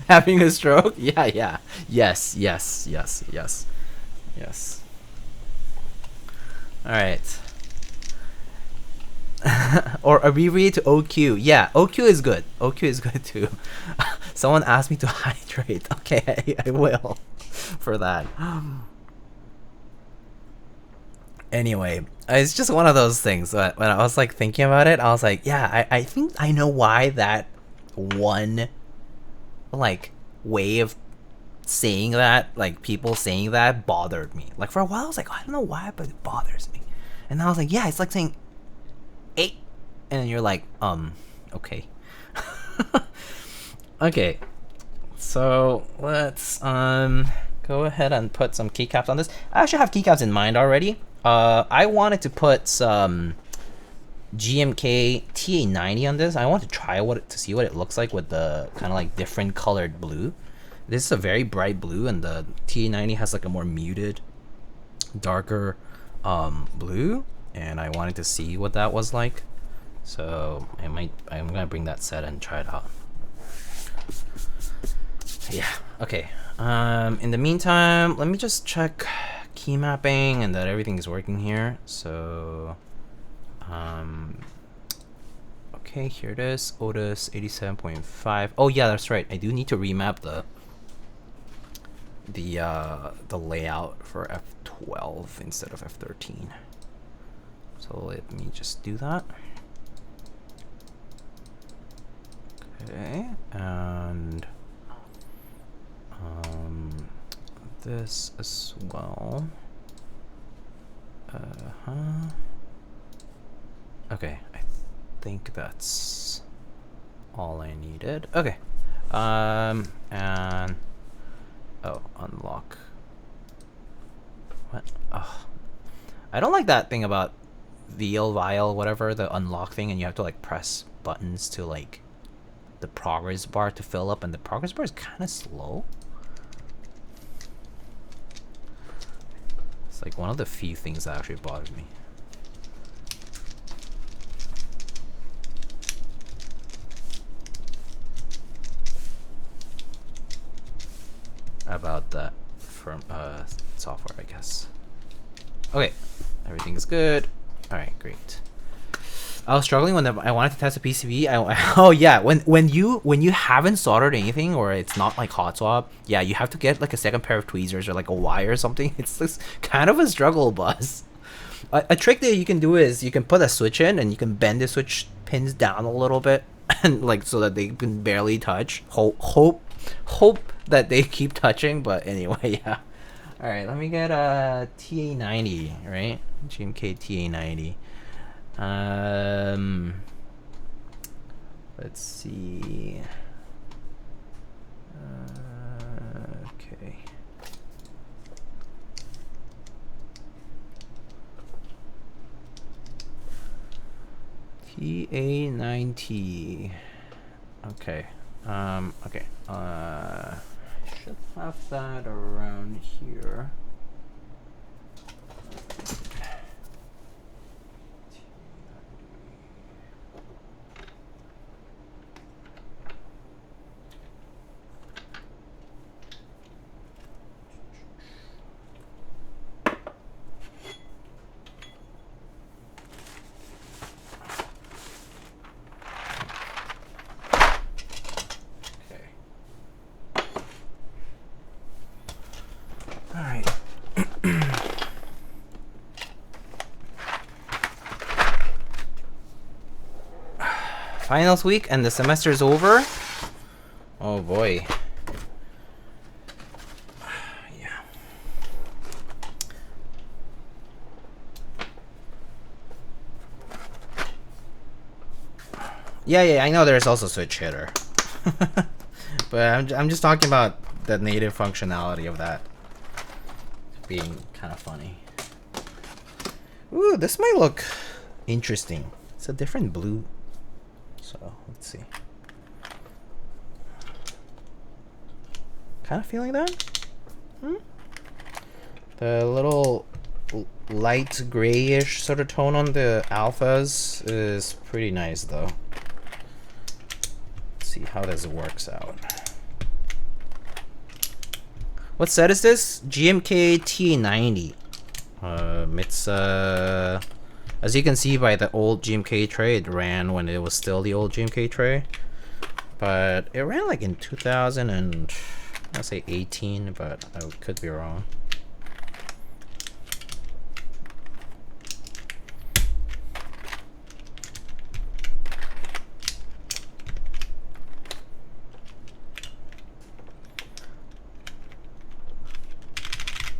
A: Having a stroke? Yeah. Yes. Alright. Or abbreviate to OQ. Yeah, OQ is good. OQ is good too. Someone asked me to hydrate. Okay, I will for that. Anyway, it's just one of those things that when I was like thinking about it, I was like, yeah, I think I know why that one like way of saying that, like people saying that, bothered me. Like for a while I was like, I don't know why, but it bothers me. And I was like, yeah, it's like saying eight, and then you're like, okay. Okay, so let's go ahead and put some keycaps on this. I actually have keycaps in mind already. I wanted to put some GMK TA90 on this. I want to try to see what it looks like with the kind of like different colored blue. This is a very bright blue, and the TA90 has like a more muted, darker blue, and I wanted to see what that was like. So I'm gonna bring that set and try it out. Yeah, okay. In the meantime, let me just check key mapping and that everything is working here. So okay, here it is. Otis 87.5. Oh yeah, that's right. I do need to remap the layout for F12 instead of F13. So let me just do that. Okay, and this as well. Okay, I think that's all I needed. Okay, and oh, unlock. What? Oh, I don't like that thing about vial, whatever, the unlock thing, and you have to like press buttons to like the progress bar to fill up, and the progress bar is kind of slow. It's like one of the few things that actually bothers me. About that from software, I guess. Okay, everything is good. All right, great. I was struggling when I wanted to test a PCB. Oh yeah, when you haven't soldered anything, or it's not like hot swap, yeah, you have to get like a second pair of tweezers or like a wire or something. It's this kind of a struggle, Buzz. A trick that you can do is you can put a switch in and you can bend the switch pins down a little bit, and like so that they can barely touch. Hope that they keep touching, but anyway, yeah. All right, let me get a TA90, right? GMK TA90. Let's see. Okay. TA90. Okay. Okay. Should have that around here. Finals week and the semester's over. Oh boy. Yeah, I know there's also switch hitter. But I'm just talking about the native functionality of that being kind of funny. Ooh, this might look interesting. It's a different blue. So let's see. Kind of feeling that? The little light grayish sort of tone on the alphas is pretty nice though. Let's see how this works out. What set is this? GMK TA90. It's As you can see by the old GMK tray, it ran when it was still the old GMK tray. But it ran like in 2000 and let's say 18, but I could be wrong.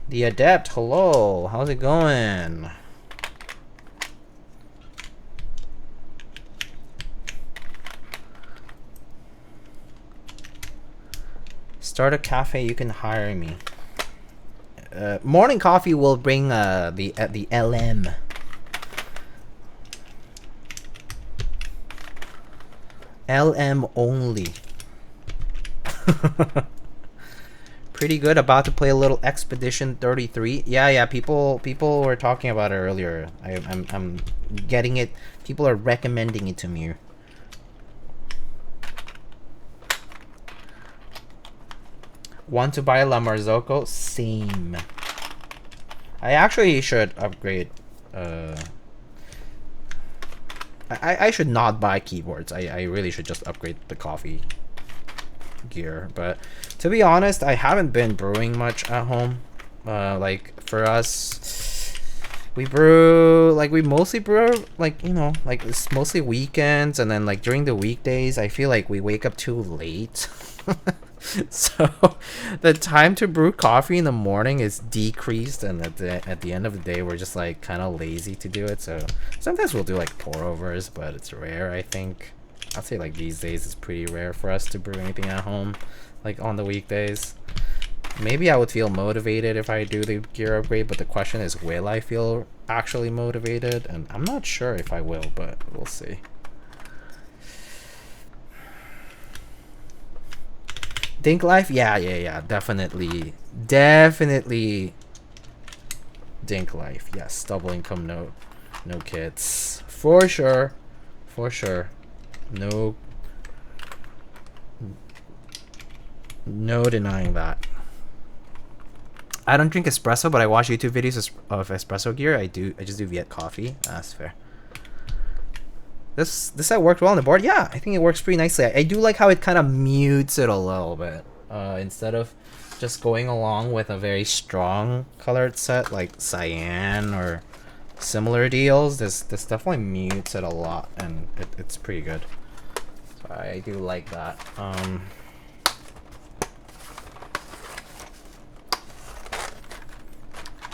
A: The Adept, hello, how's it going? Start a cafe, you can hire me. Morning coffee will bring the LM. LM only. Pretty good. About to play a little Expedition 33. Yeah. People were talking about it earlier. I'm getting it. People are recommending it to me. Want to buy La Marzocco? Same. I actually should upgrade. I should not buy keyboards. I really should just upgrade the coffee gear. But to be honest, I haven't been brewing much at home. Like for us, we brew, like we mostly brew, like, you know, like it's mostly weekends, and then like during the weekdays I feel like we wake up too late. So the time to brew coffee in the morning is decreased, and at the end of the day we're just like kind of lazy to do it. So sometimes we'll do like pour overs, but it's rare. I think I'd say like these days it's pretty rare for us to brew anything at home like on the weekdays. Maybe I would feel motivated if I do the gear upgrade, but the question is, will I feel actually motivated? And I'm not sure if I will, but we'll see. Dink Life? Yeah, definitely Dink Life. Yes, double income, no kids. For sure. No denying that. I don't drink espresso, but I watch YouTube videos of espresso gear. I just do Viet coffee. That's fair. This set worked well on the board. Yeah, I think it works pretty nicely. I do like how it kind of mutes it a little bit. Instead of just going along with a very strong colored set like cyan or similar deals, this definitely mutes it a lot, and it's pretty good. So I do like that.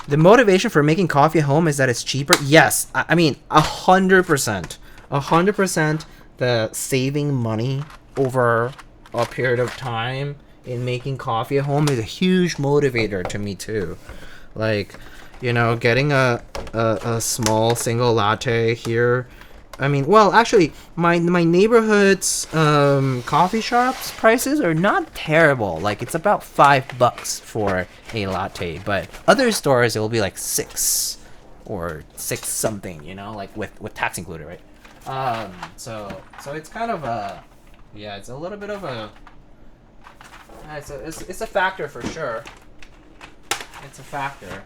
A: The motivation for making coffee at home is that it's cheaper. Yes, I mean 100%. 100% the saving money over a period of time in making coffee at home is a huge motivator to me too. Like, you know, getting a small single latte here. I mean, well, actually, my neighborhood's coffee shops prices are not terrible. Like, it's about $5 for a latte, but other stores it will be like 6 or 6 something. You know, like with tax included, right? So it's kind of a, yeah, it's a little bit of a, it's a factor for sure. It's a factor.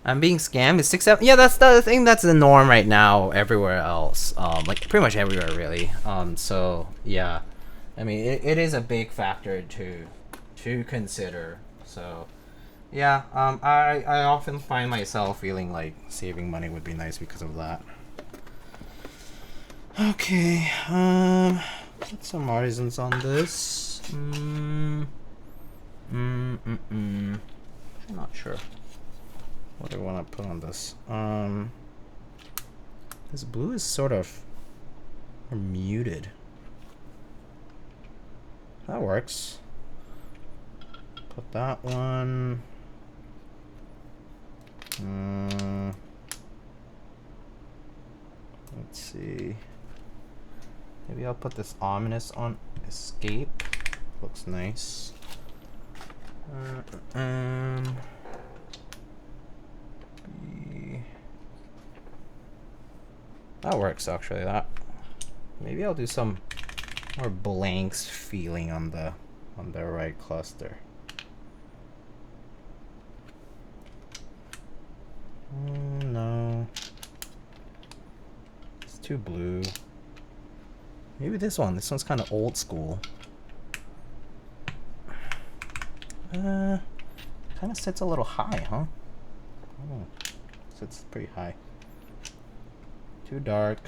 A: I'm being scammed. It's 6, 7. Yeah, that's the thing. That's the norm right now everywhere else. Like pretty much everywhere really. So yeah, I mean it is a big factor to consider. So. Yeah, I often find myself feeling like saving money would be nice because of that. Okay, put some artisans on this. I'm not sure what I want to put on this. This blue is sort of muted. That works. Put that one. Let's see. Maybe I'll put this ominous on escape. Looks nice. That works actually. That. Maybe I'll do some more blanks feeling on the right cluster. No. It's too blue. Maybe this one. This one's kind of old school. Kind of sits a little high, huh? Oh, sits pretty high. Too dark.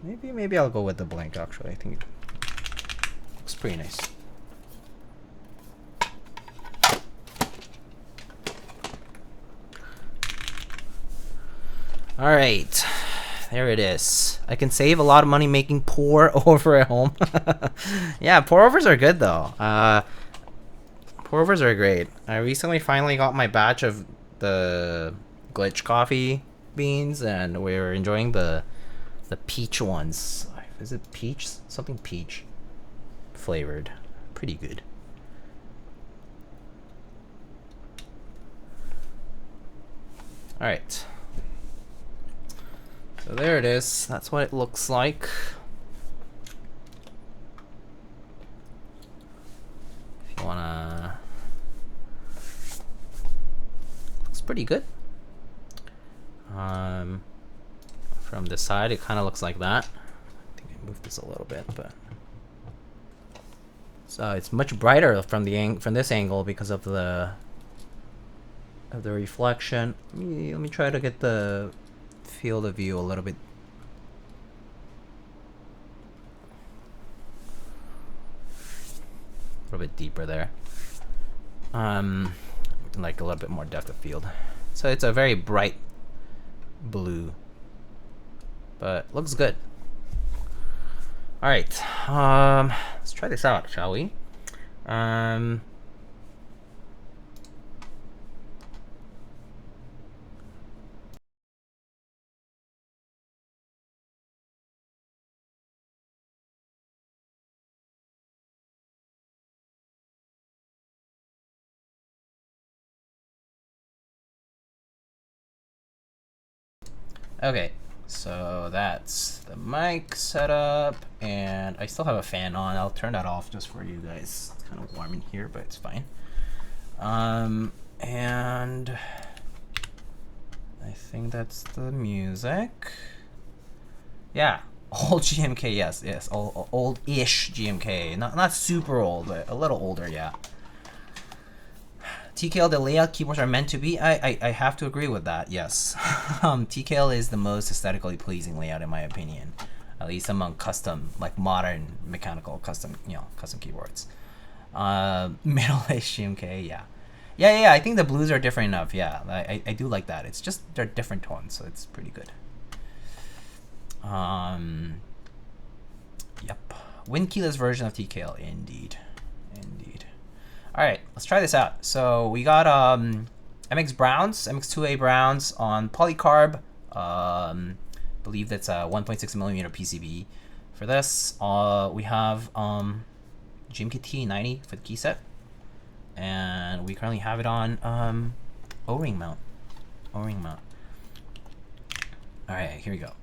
A: Maybe I'll go with the blank, actually. I think it looks pretty nice. All right, there it is. I can save a lot of money making pour over at home. Yeah, pour overs are good though. Pour overs are great. I recently finally got my batch of the glitch coffee beans, and we're enjoying the peach ones. Is it peach? Something peach flavored. Pretty good. All right. So there it is. That's what it looks like. If you wanna, looks pretty good. From the side, it kind of looks like that. I think I moved this a little bit, but so it's much brighter from this angle because of the reflection. Let me try to get the field of view a little bit. A little bit deeper there. Like a little bit more depth of field. So it's a very bright blue, but looks good. All right, let's try this out, shall we? Okay, so that's the mic setup, and I still have a fan on. I'll turn that off just for you guys. It's kind of warm in here, but it's fine. And I think that's the music. Yeah, old GMK, yes, old-ish GMK. Not super old, but a little older, yeah. TKL, the layout keyboards are meant to be. I have to agree with that. Yes, TKL is the most aesthetically pleasing layout in my opinion, at least among custom, like modern mechanical custom keyboards. Middle-aged GMK, yeah. I think the blues are different enough. Yeah, I do like that. It's just they're different tones, so it's pretty good. Yep, win-keyless version of TKL, indeed. All right, let's try this out. So we got MX2A Browns on polycarb. Believe that's a 1.6mm PCB. For this, we have GMK TA90 for the key set, and we currently have it on O-ring mount. All right, here we go.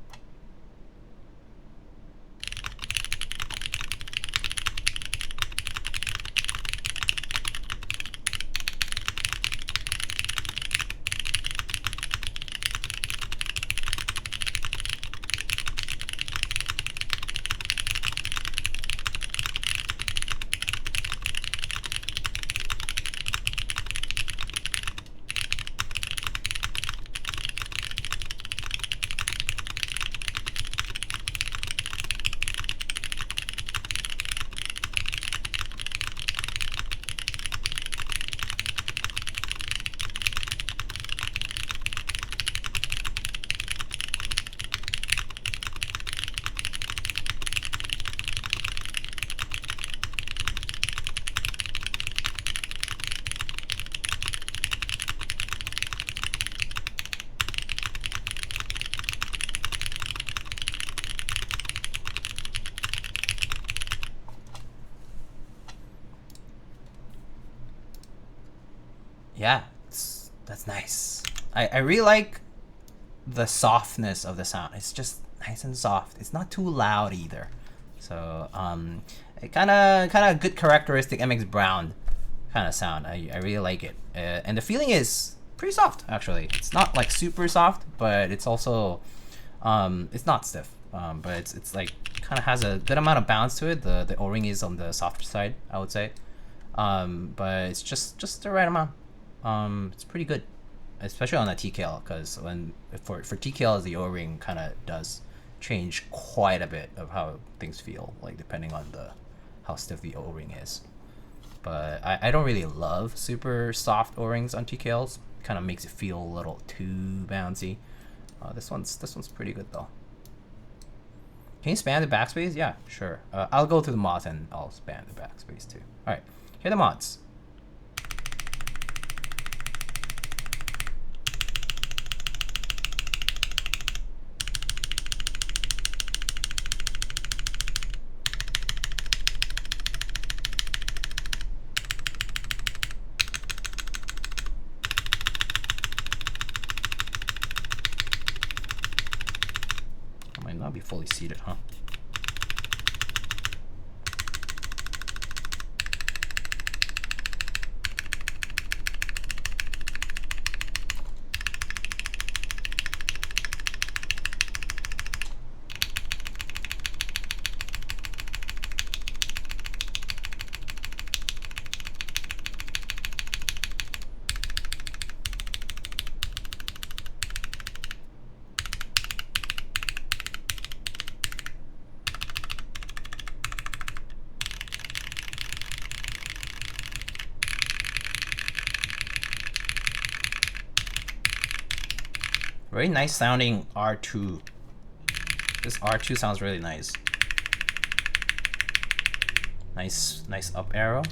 A: Yeah, that's nice. I really like the softness of the sound. It's just nice and soft. It's not too loud either. So kind of good characteristic MX Brown kind of sound. I really like it, and the feeling is pretty soft actually. It's not like super soft, but it's also it's not stiff, but it's like kind of has a good amount of bounce to it. The O-ring is on the softer side, I would say, but it's just the right amount. It's pretty good, especially on a TKL, because for TKLs the O-ring kind of does change quite a bit of how things feel, like depending on how stiff the O-ring is. But I don't really love super soft O-rings on TKLs. Kind of makes it feel a little too bouncy. This one's pretty good though. Can you span the backspace? Yeah, sure. I'll go to the mods and I'll span the backspace too. All right, here are the mods. Not be fully seated, huh? Very nice sounding R2. This R2 sounds really nice. Nice up arrow.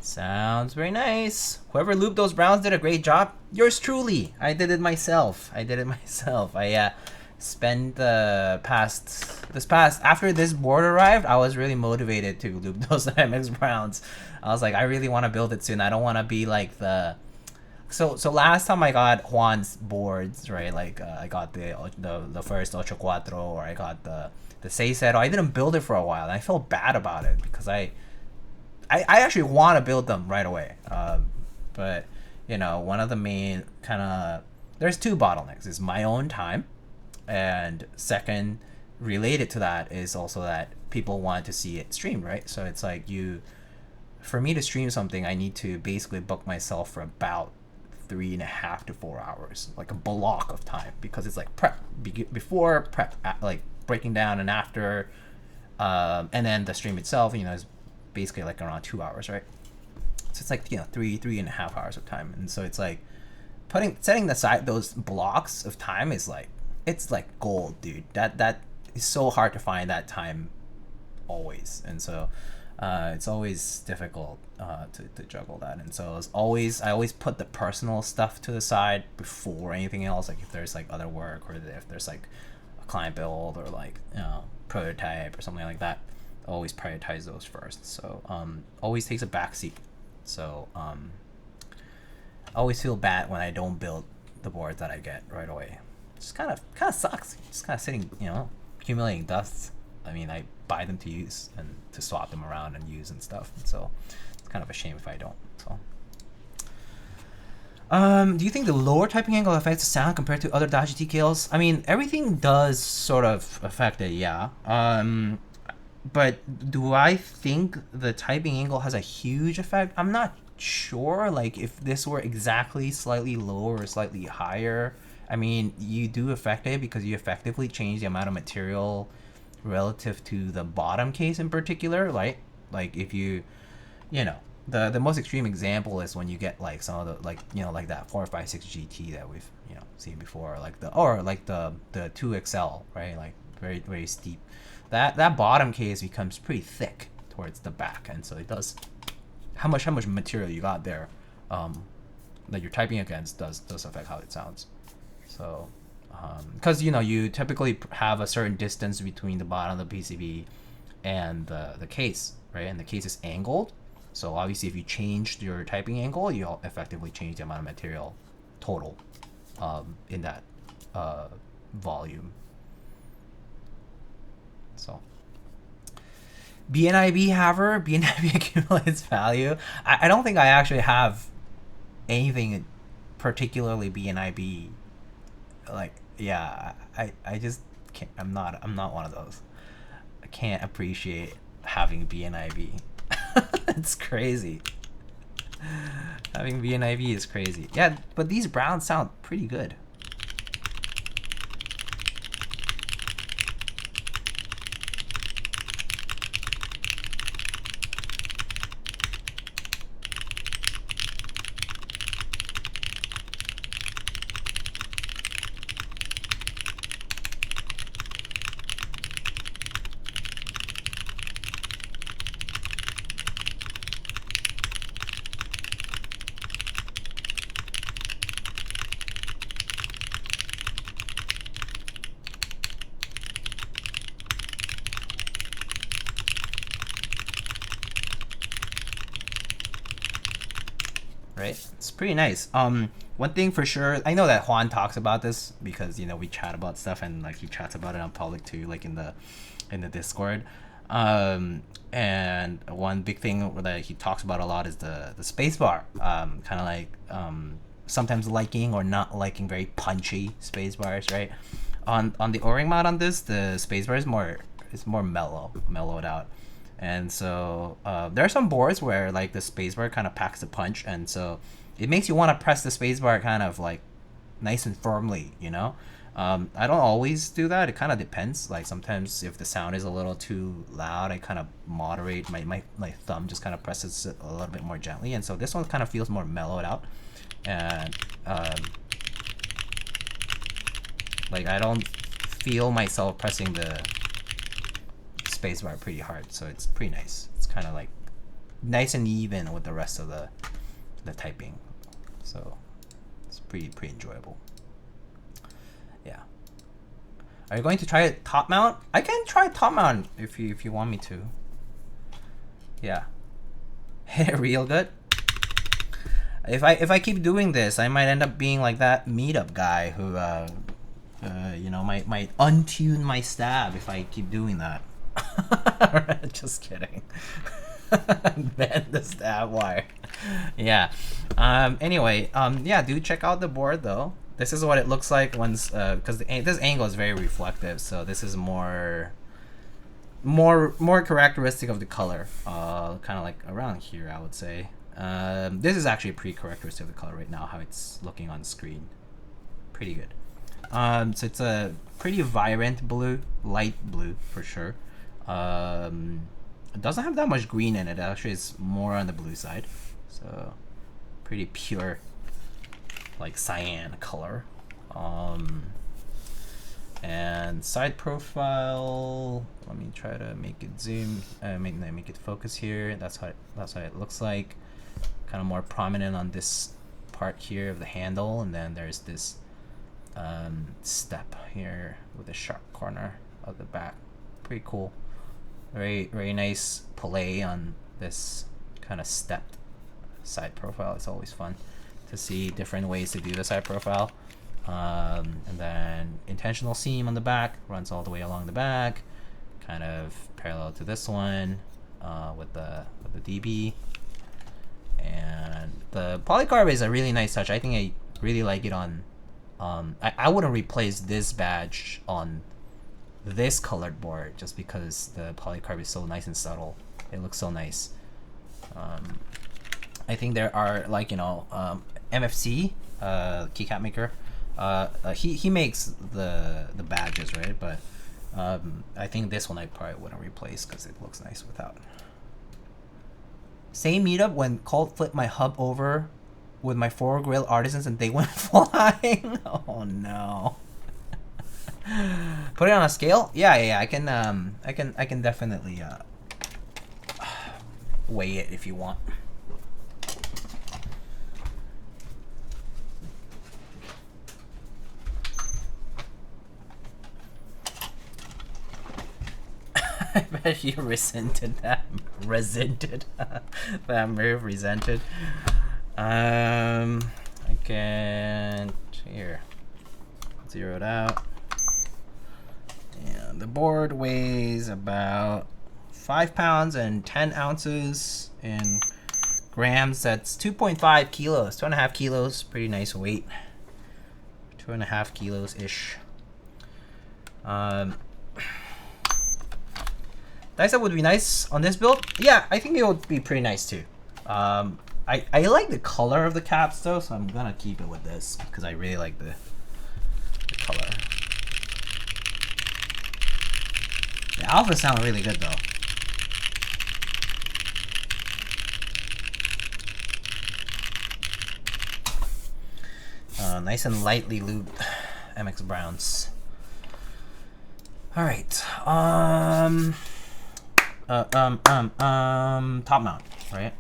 A: Sounds very nice. Whoever lubed those browns did a great job. Yours truly. I did it myself. I spent the after this board arrived, I was really motivated to lube those MX browns. I was like, I really want to build it soon. I don't want to be like the so last time I got Juan's boards, right? Like I got the first Ocho Cuatro, or I got the Seisero. I didn't build it for a while, and I felt bad about it because I actually want to build them right away, but you know, one of the main there's two bottlenecks. Is my own time, and second, related to that, is also that people want to see it streamed, right? So it's like for me to stream something, I need to basically book myself for about 3.5 to 4 hours, like a block of time, because it's like prep before, prep like breaking down, and after, and then the stream itself, you know, is basically like around 2 hours, right? So it's like, you know, 3.5 hours of time. And so it's like setting aside those blocks of time is like, it's like gold, dude. That is so hard to find that time always. And so it's always difficult to juggle that. And so I always put the personal stuff to the side before anything else. Like if there's like other work, or if there's like a client build, or like, you know, prototype or something like that, always prioritize those first. So always takes a backseat. So I always feel bad when I don't build the boards that I get right away. Just kind of sucks. Just kind of sitting, you know, accumulating dust. I mean, I buy them to use and to swap them around and use and stuff. And so it's kind of a shame if I don't. So do you think the lower typing angle affects the sound compared to other Daji TKLs? I mean, everything does sort of affect it, yeah. But do I think the typing angle has a huge effect? I'm not sure. Like if this were exactly slightly lower or slightly higher, I mean, you do affect it because you effectively change the amount of material relative to the bottom case in particular, right? Like if you know, the most extreme example is when you get like some of the, like, you know, like that 456 GT that we've, you know, seen before, like the 2XL, right? Like very, very steep. That bottom case becomes pretty thick, towards the back, and so it does how much material you got there that you're typing against does affect how it sounds. So because you typically have a certain distance between the bottom of the PCB and the case, right? And the case is angled, so obviously if you changed your typing angle, you'll effectively change the amount of material total in that volume. So BNIB haver, BNIB accumulates value. I don't think I actually have anything particularly BNIB. Like, yeah, I just can't. I'm not one of those. I can't appreciate having BNIB. It's crazy. Having BNIB is crazy. Yeah, but these browns sound pretty good. Right? It's pretty nice. One thing for sure, I know that Juan talks about this because we chat about stuff, and like he chats about it on public too, like in the Discord. And one big thing that he talks about a lot is the spacebar. Kind of like sometimes liking or not liking very punchy spacebars, right? On the O-ring mount on this, the spacebar is more mellowed out. And so there are some boards where like the spacebar kind of packs a punch, and so it makes you want to press the spacebar kind of like nice and firmly, I don't always do that. It kind of depends. Like sometimes if the sound is a little too loud, I kind of moderate my thumb, just kind of presses it a little bit more gently, and so this one kind of feels more mellowed out, and like I don't feel myself pressing the spacebar pretty hard, so it's pretty nice. It's kind of like nice and even with the rest of the typing, so it's pretty enjoyable. Yeah. Are you going to try it top mount? I can try top mount if you want me to. Yeah. Real good. If I keep doing this, I might end up being like that meetup guy who might untune my stab if I keep doing that. Just kidding. Bend the stab wire. Yeah. Anyway, yeah, do check out the board though. This is what it looks like once, because this angle is very reflective, so this is more characteristic of the color. Kind of like around here, I would say. This is actually pretty characteristic of the color right now, how it's looking on screen. Pretty good. So it's a pretty vibrant blue, light blue for sure. It doesn't have that much green in it. Actually, it's more on the blue side. So pretty pure, like cyan color. And side profile. Let me try to make it zoom. Make it focus here. That's how it looks like. Kind of more prominent on this part here of the handle, and then there's this step here with a sharp corner of the back. Pretty cool. Very nice play on this kind of stepped side profile. It's always fun to see different ways to do the side profile. And then intentional seam on the back, runs all the way along the back, kind of parallel to this one with the DB. And the polycarb is a really nice touch. I think I really like it on I wouldn't replace this badge on this colored board just because the polycarb is so nice and subtle. It looks so nice. I think there are like MFC, keycap maker. He makes the badges, right? But I think this one I probably wouldn't replace because it looks nice without. Same meetup when Colt flipped my hub over with my 4 grill artisans and they went flying. Oh no. Put it on a scale? Yeah. I can definitely weigh it if you want. I bet you resented that. Resented. That move resented. I can't. Here. Zero it out. And the board weighs about 5 pounds and 10 ounces. In grams, that's 2.5 kilos. 2.5 kilos. Pretty nice weight. 2.5 kilos ish. Dice would be nice on this build. Yeah, I think it would be pretty nice too. I like the color of the caps though, so I'm gonna keep it with this because I really like the color. The alpha sound really good though. Nice and lightly lubed MX Browns. All right. Top mount, right?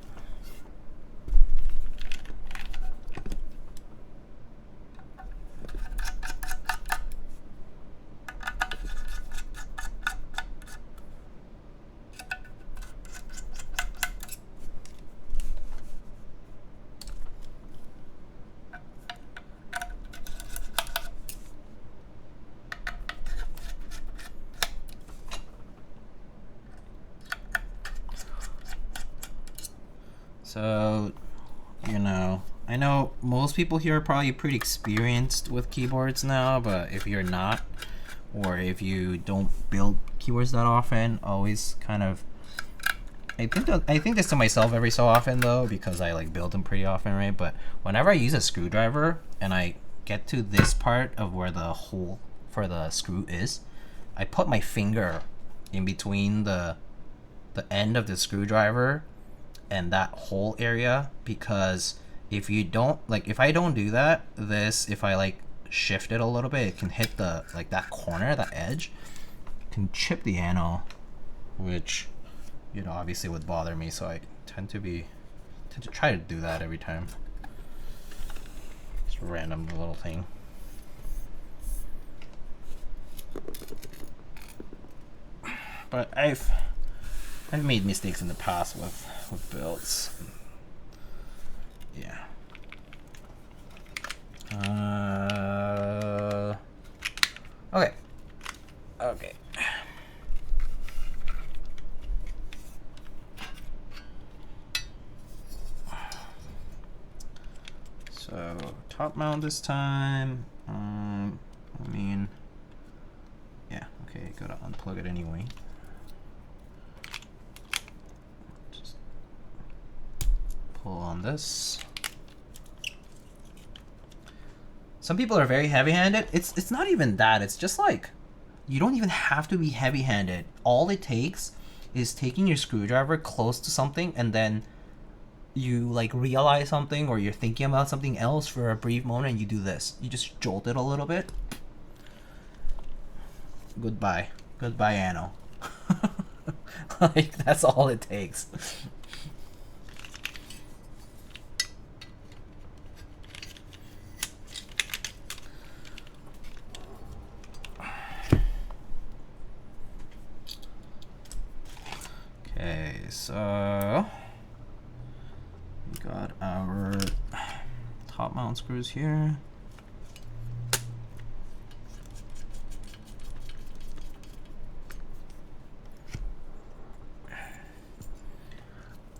A: So, you know, I know most people here are probably pretty experienced with keyboards now, but if you're not, or if you don't build keyboards that often, always kind of, I think this to myself every so often though, because I like build them pretty often, right? But whenever I use a screwdriver and I get to this part of where the hole for the screw is, I put my finger in between the end of the screwdriver and that whole area, because if you don't, like, if I don't do that, if I like shift it a little bit, it can hit the, like, that corner, that edge, can chip the anode, which, you know, obviously would bother me, so I tend to try to do that every time. It's a random little thing. But I've made mistakes in the past with builds. Yeah. Okay. Okay. So top mount this time. I mean, yeah. Okay, gotta unplug it anyway. On this. Some people are very heavy-handed. It's not even that. It's just like, you don't even have to be heavy-handed. All it takes is taking your screwdriver close to something, and then you like realize something, or you're thinking about something else for a brief moment, and you do this. You just jolt it a little bit. Goodbye anode. Like, that's all it takes. Okay, so we got our top mount screws here.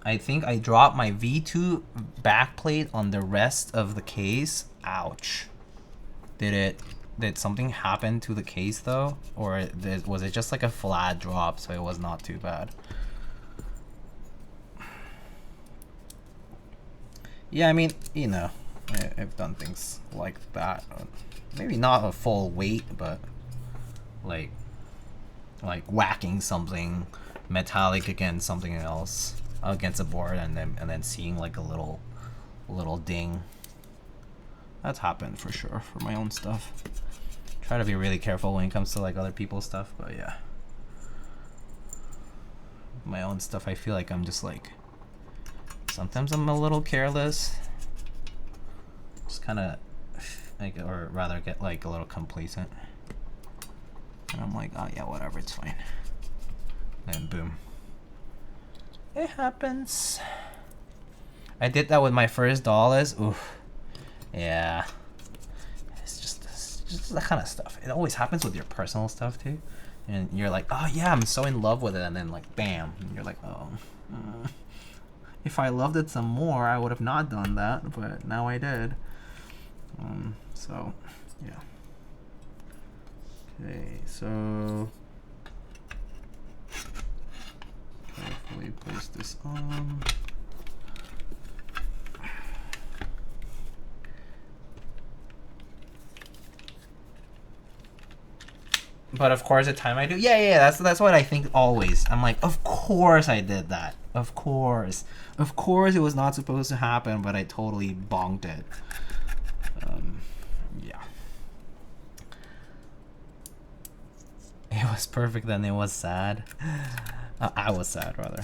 A: I think I dropped my V2 backplate on the rest of the case. Ouch. Did something happen to the case though? Or was it just like a flat drop, so it was not too bad? Yeah, I mean, you know, I've done things like that. Maybe not a full weight, but like whacking something metallic against something else, against a board, and then seeing like a little ding. That's happened for sure for my own stuff. Try to be really careful when it comes to like other people's stuff, but yeah. My own stuff, I feel like I'm just like Sometimes I'm a little careless. Just kind of, like, or rather get like a little complacent. And I'm like, oh yeah, whatever, it's fine. And boom. It happens. I did that with my first dollars. Oof. Yeah. It's just that kind of stuff. It always happens with your personal stuff too. And you're like, oh yeah, I'm so in love with it. And then like, bam. And you're like, oh. If I loved it some more, I would have not done that. But now I did. So, yeah. Okay, so carefully place this on. But of course, the time I do, yeah, that's what I think always. I'm like, of course I did that. Of course it was not supposed to happen, but I totally bonked it. Yeah. It was perfect, then it was sad. I was sad, rather.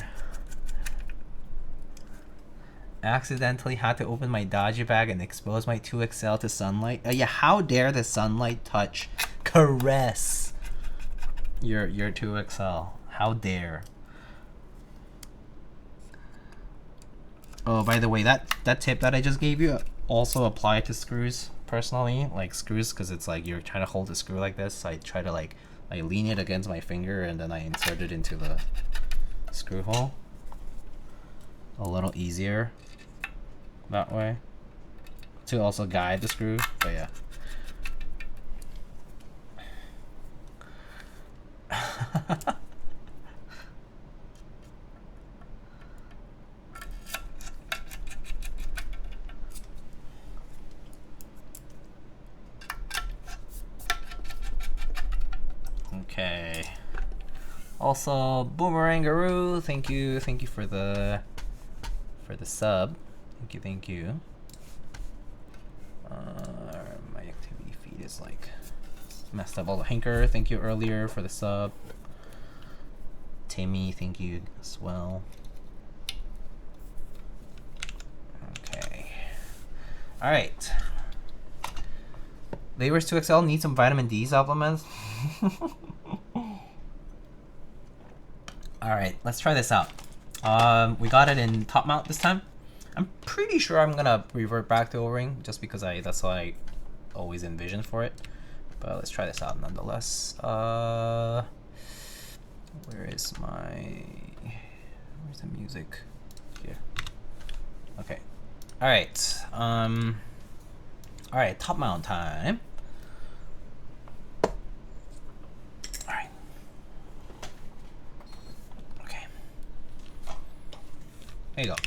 A: I accidentally had to open my Daji bag and expose my 2XL to sunlight. Yeah, how dare the sunlight touch, caress your 2XL? How dare? Oh, by the way, that tip that I just gave you also apply to screws personally, like screws, because it's like you're trying to hold the screw like this. So I try to like I lean it against my finger and then I insert it into the screw hole. A little easier that way to also guide the screw, but yeah. Okay. Also, Boomerangaroo, thank you for the sub. Thank you. My activity feed is like messed up. All the Hinker, thank you earlier for the sub. Timmy, thank you as well. Okay. All right. Layers 2XL need some vitamin D supplements. All right, let's try this out. We got it in top mount this time. I'm pretty sure I'm gonna revert back to O-ring just because that's what I always envisioned for it. But let's try this out nonetheless. Where's the music? Here. Okay. All right. All right. Top mount time. All right. Okay. There you go.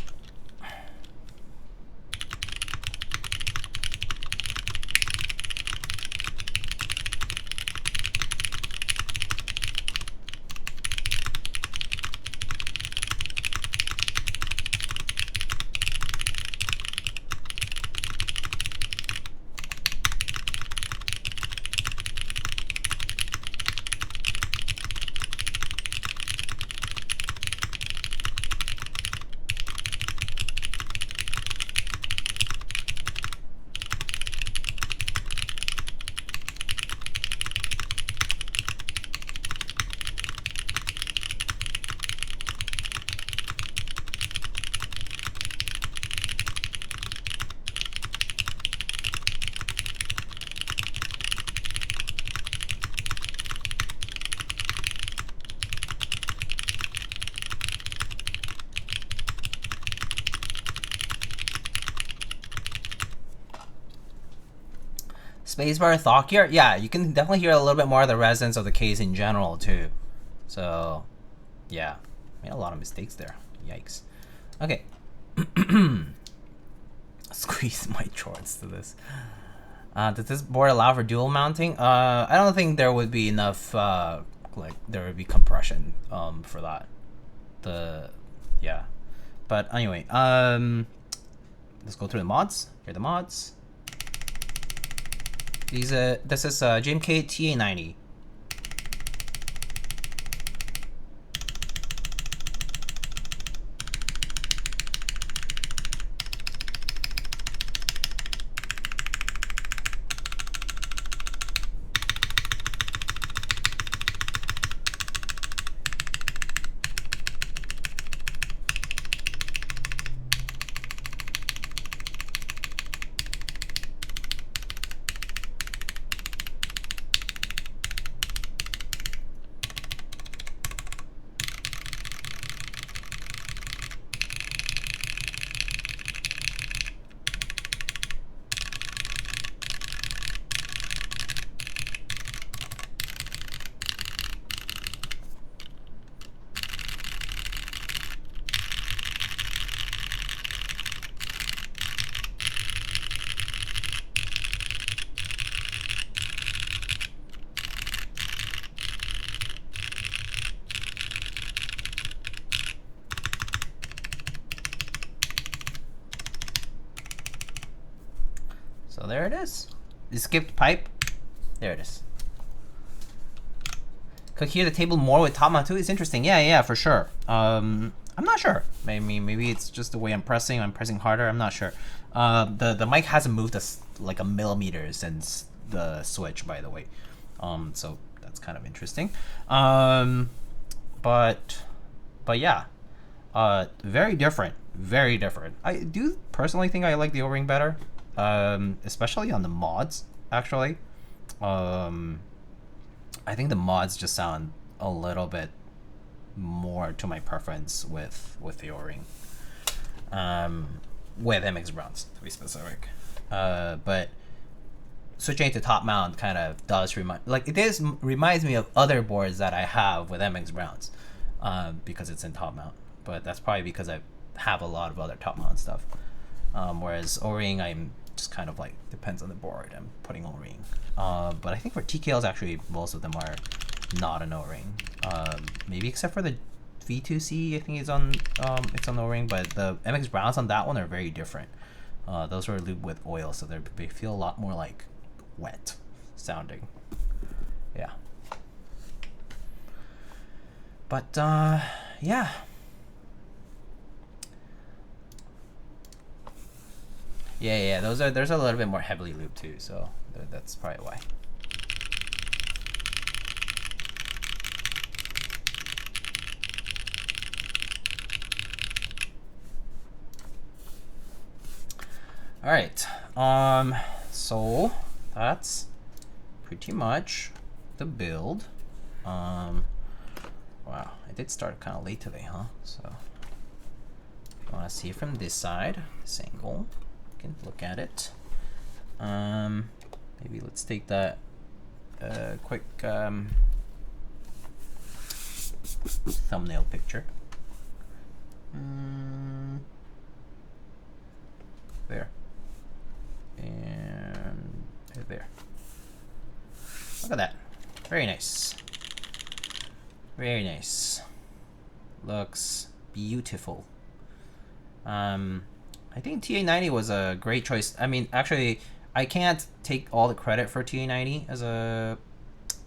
A: Spacebar thought here, yeah, you can definitely hear a little bit more of the resonance of the case in general too. So, yeah, made a lot of mistakes there. Yikes. Okay. Squeeze my shorts to this. Does this board allow for dual mounting? I don't think there would be enough. Like there would be compression for that. Yeah. But anyway, let's go through the mods. Here are the mods. This is GMK TA90. So there it is. The skipped pipe. There it is. Could hear the table more with top mount too. It's interesting. Yeah, for sure. I'm not sure. Maybe it's just the way I'm pressing. I'm pressing harder. I'm not sure. The mic hasn't moved us like a millimeter since the switch, by the way. So that's kind of interesting. But yeah, very different. Very different. I do personally think I like the O-ring better, especially on the mods. Actually, I think the mods just sound a little bit more to my preference with the O-ring, with MX Browns to be specific. But switching to top mount kind of does reminds me of other boards that I have with MX Browns, because it's in top mount. But that's probably because I have a lot of other top mount stuff. Whereas O-ring, I'm just kind of like, depends on the board. I'm putting O-ring. But I think for TKLs, actually, most of them are not an O-ring. Maybe except for the V2C, I think it's on O-ring. But the MX Browns on that one are very different. Those are lubed with oil, so they feel a lot more like wet sounding. Yeah. But yeah. Yeah. There's a little bit more heavily lubed too, so that's probably why. All right. So that's pretty much the build. Wow, I did start kind of late today, huh? So if you want to see it from this side, this angle, you can look at it. Maybe let's take that quick thumbnail picture. There. And there. Look at that. Very nice. Very nice. Looks beautiful. I think TA90 was a great choice. I mean, actually, I can't take all the credit for TA90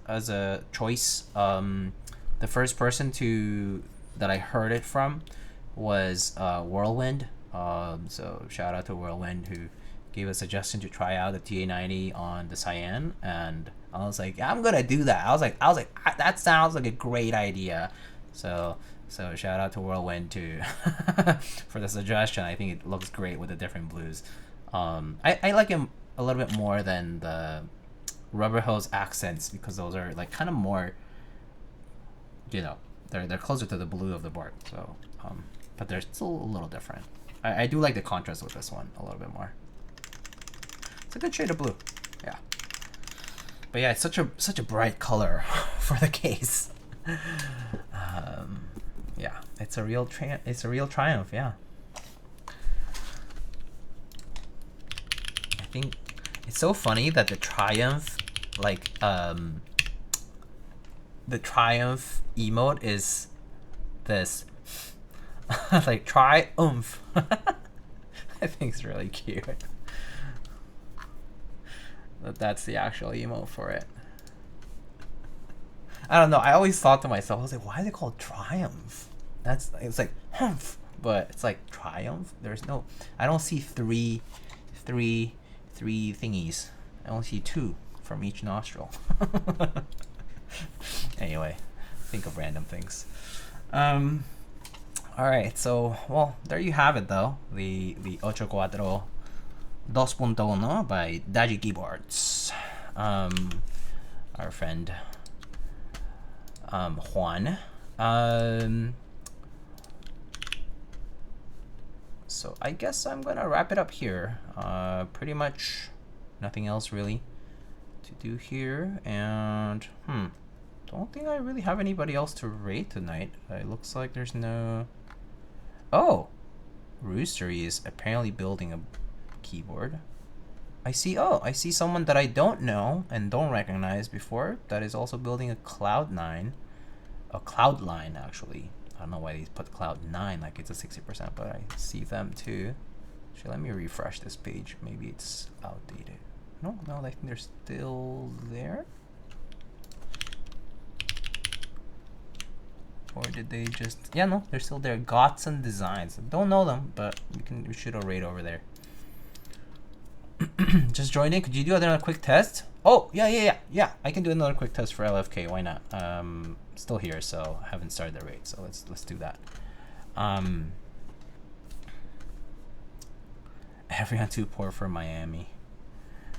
A: as a choice. The first person that I heard it from was Whirlwind. So shout out to Whirlwind, who gave a suggestion to try out the TA90 on the Cyan, and I was like, I'm gonna do that. I was like, that sounds like a great idea. So shout out to Whirlwind too for the suggestion. I think it looks great with the different blues. I like him a little bit more than the Rubber Hose Accents, because those are like kind of more, you know, they're closer to the blue of the board. So but they're still a little different. I do like the contrast with this one a little bit more. It's a good shade of blue, yeah. But yeah, it's such a bright color for the case. Yeah, it's a real triumph, yeah. I think it's so funny that the Triumph, like the Triumph emote is this like triumph. I think it's really cute. That's the actual emote for it. I don't know. I always thought to myself, I was like, why is it called Triumph? It's like humph, but it's like Triumph. There's no. I don't see three thingies. I only see two from each nostril. Anyway, think of random things. All right. So well, there you have it though. The Ocho Cuatro 2.1 by Daji Keyboards. Our friend Juan. So I guess I'm gonna wrap it up here. Pretty much nothing else really to do here, and don't think I really have anybody else to rate tonight. It looks like there's no. Oh, Roostery is apparently building a keyboard. I see someone that I don't know and don't recognize before that is also building a Cloud9. A Cloudline, actually. I don't know why they put Cloud9 like it's a 60%, but I see them too. Actually, let me refresh this page. Maybe it's outdated. No, I think they're still there. Or did they just... Yeah, no, they're still there. Gotson Designs. Don't know them, but we should a raid over there. Just joined in. Could you do another quick test? Oh, yeah. I can do another quick test for LFK. Why not? Still here, so I haven't started the raid. So let's do that. Everyone too poor for Miami.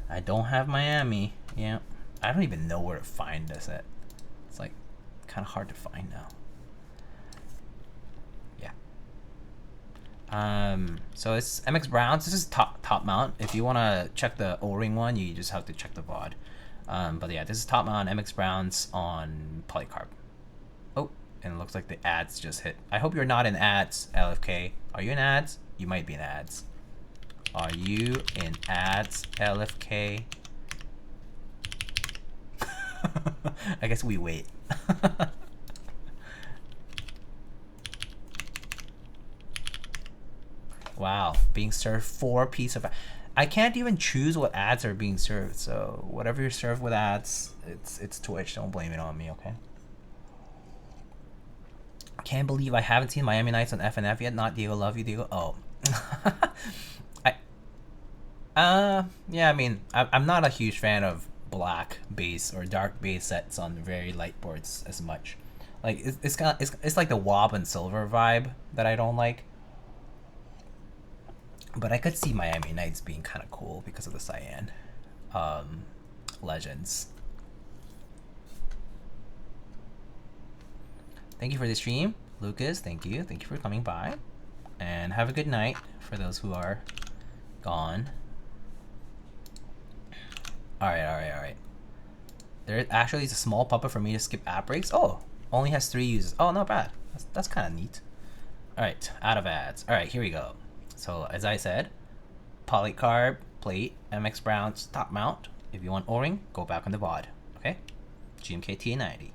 A: I don't have Miami. Yeah, I don't even know where to find this at. It's like kind of hard to find now. So it's MX Browns. This is top mount. If you want to check the O-ring one, you just have to check the VOD. But yeah, this is top mount MX Browns on polycarb. Oh, and it looks like the ads just hit. I hope you're not in ads, LFK. Are you in ads? You might be in ads. Are you in ads, LFK? I guess we wait. Wow, being served 4 pieces of... I can't even choose what ads are being served, so whatever you're served with ads, it's Twitch. Don't blame it on me, okay? Can't believe I haven't seen Miami Nights on FNF yet. Not Diego. Love you, Diego. Oh. Yeah, I mean, I'm not a huge fan of black base or dark base sets on very light boards as much. Like, it's like the wob and silver vibe that I don't like. But I could see Miami Nights being kind of cool because of the cyan legends. Thank you for the stream, Lucas. Thank you for coming by, and have a good night for those who are gone. All right. There actually is a small puppet for me to skip app breaks. Oh, only has 3 users. Oh, not bad. That's kind of neat. All right, out of ads. All right, here we go. So as I said, polycarb plate, MX Browns top mount. If you want O-ring, go back on the VOD. Okay, GMK TA90.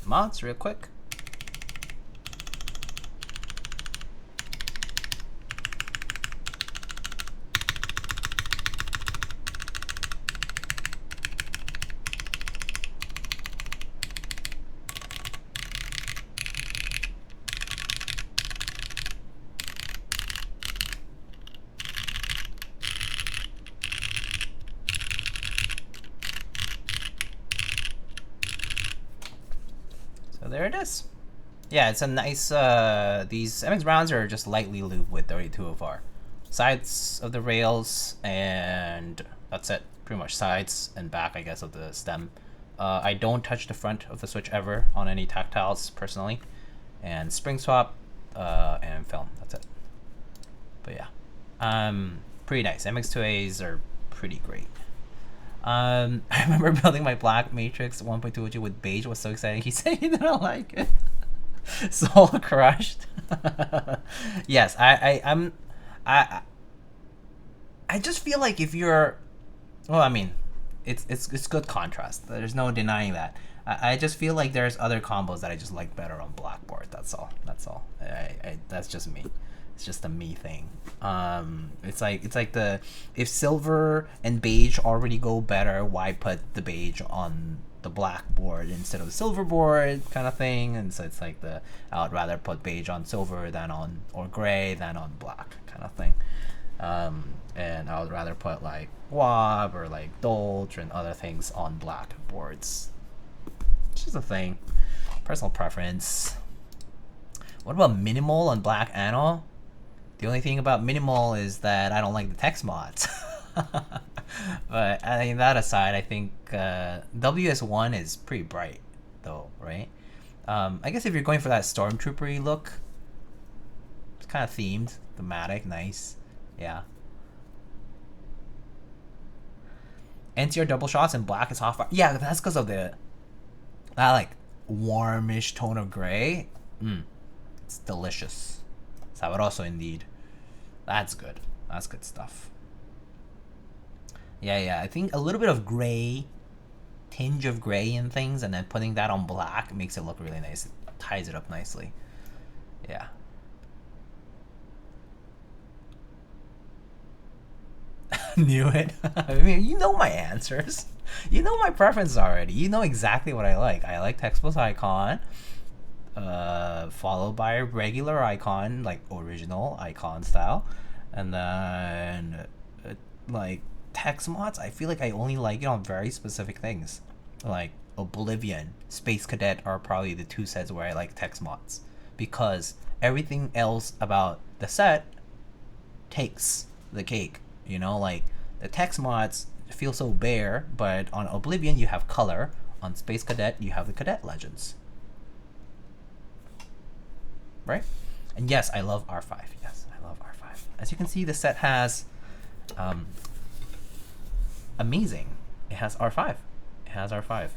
A: Mods real quick. There it is. Yeah, it's a nice, these MX Browns are just lightly lubed with 3204. Sides of the rails, and that's it. Pretty much sides and back, I guess, of the stem. I don't touch the front of the switch ever on any tactiles, personally. And spring swap, and film, that's it. But yeah, pretty nice. MX2As are pretty great. I remember building my black matrix 1.2 with beige. Was so exciting. He said he didn't like it. Soul crushed. Yes, I just feel like if you're, well, I mean, it's good contrast. There's no denying that. I just feel like there's other combos that I just like better on blackboard. That's all. That's just me. It's just a me thing. It's like the, if silver and beige already go better, why put the beige on the black board instead of the silver board kind of thing? And so it's like the, I would rather put beige on silver than on, or gray than on black kind of thing. And I would rather put like WAB or like Dolce and other things on black boards. It's just a thing, personal preference. What about minimal on black anno? The only thing about minimal is that I don't like the text mods. But I mean, that aside, I think WS1 is pretty bright though, right? I guess if you're going for that stormtrooper-y look, it's kind of themed, thematic, nice. Yeah. NCR double shots in black is hot. Yeah, that's because of the that like warmish tone of gray. It's delicious. Sabroso indeed. That's good. That's good stuff. Yeah. I think a little bit of gray, tinge of gray in things, and then putting that on black makes it look really nice. It ties it up nicely. Yeah. Knew it. I mean, you know my answers. You know my preferences already. You know exactly what I like. I like text plus icon, followed by a regular icon, like original icon style, and then like text mods. I feel like I only like it on very specific things, like Oblivion, Space Cadet are probably the two sets where I like text mods, because everything else about the set takes the cake. You know, like the text mods feel so bare, but on Oblivion you have color, on Space Cadet you have the Cadet Legends. Right? And yes, I love R5. Yes, I love R5. As you can see, the set has amazing. It has R5. It has R5.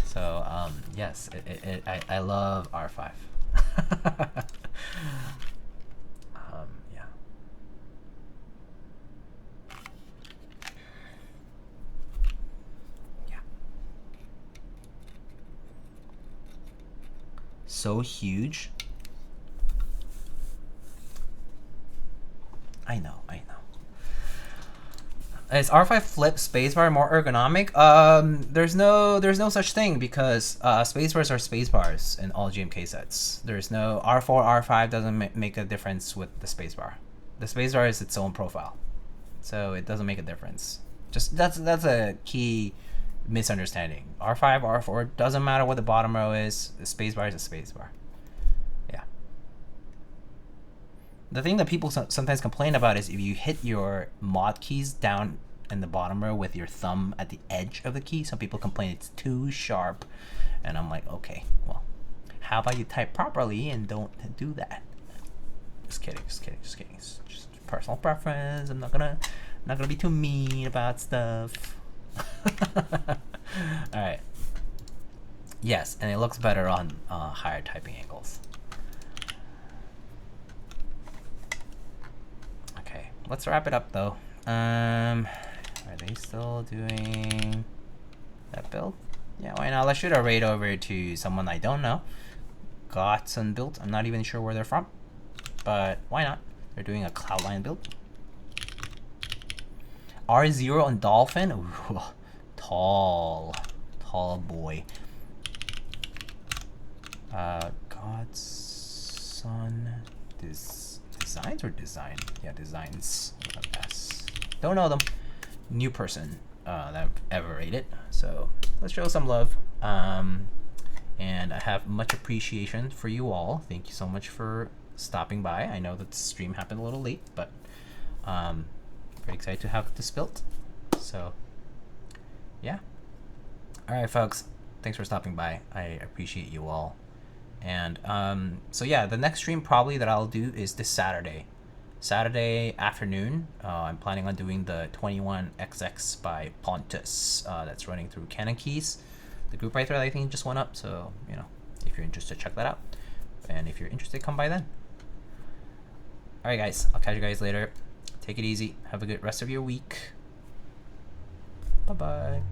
A: So yes, I love R5. Yeah. Yeah. So huge. I know. Is R5 flip spacebar more ergonomic? There's no such thing, because spacebars are spacebars in all GMK sets. There's no R4, R5 doesn't make a difference with the spacebar. The spacebar is its own profile, so it doesn't make a difference. Just that's a key misunderstanding. R5, R4 doesn't matter what the bottom row is. The spacebar is a spacebar. Yeah. The thing that people sometimes complain about is if you hit your mod keys down in the bottom row with your thumb at the edge of the key, some people complain it's too sharp. And I'm like, okay, well, how about you type properly and don't do that? Just kidding. It's just personal preference. I'm not gonna be too mean about stuff. All right. Yes, and it looks better on higher typing angles. Let's wrap it up though. Are they still doing that build? Yeah, why not? Let's shoot a raid over to someone I don't know. Gotson build. I'm not even sure where they're from, but why not? They're doing a Cloudline build. R0 on Dolphin. Ooh, tall boy. Godson Designs or design? Yeah, designs. S. Don't know them. New person that I've ever rated. So let's show some love. And I have much appreciation for you all. Thank you so much for stopping by. I know that the stream happened a little late, but very excited to have this built. So yeah. All right, folks. Thanks for stopping by. I appreciate you all. And so yeah, the next stream probably that I'll do is this Saturday afternoon. I'm planning on doing the 21XX by Pontus that's running through Canon Keys. The group right there, I think, just went up, so you know, if you're interested, check that out. And if you're interested, come by then. All right, guys, I'll catch you guys later. Take it easy. Have a good rest of your week. Bye bye.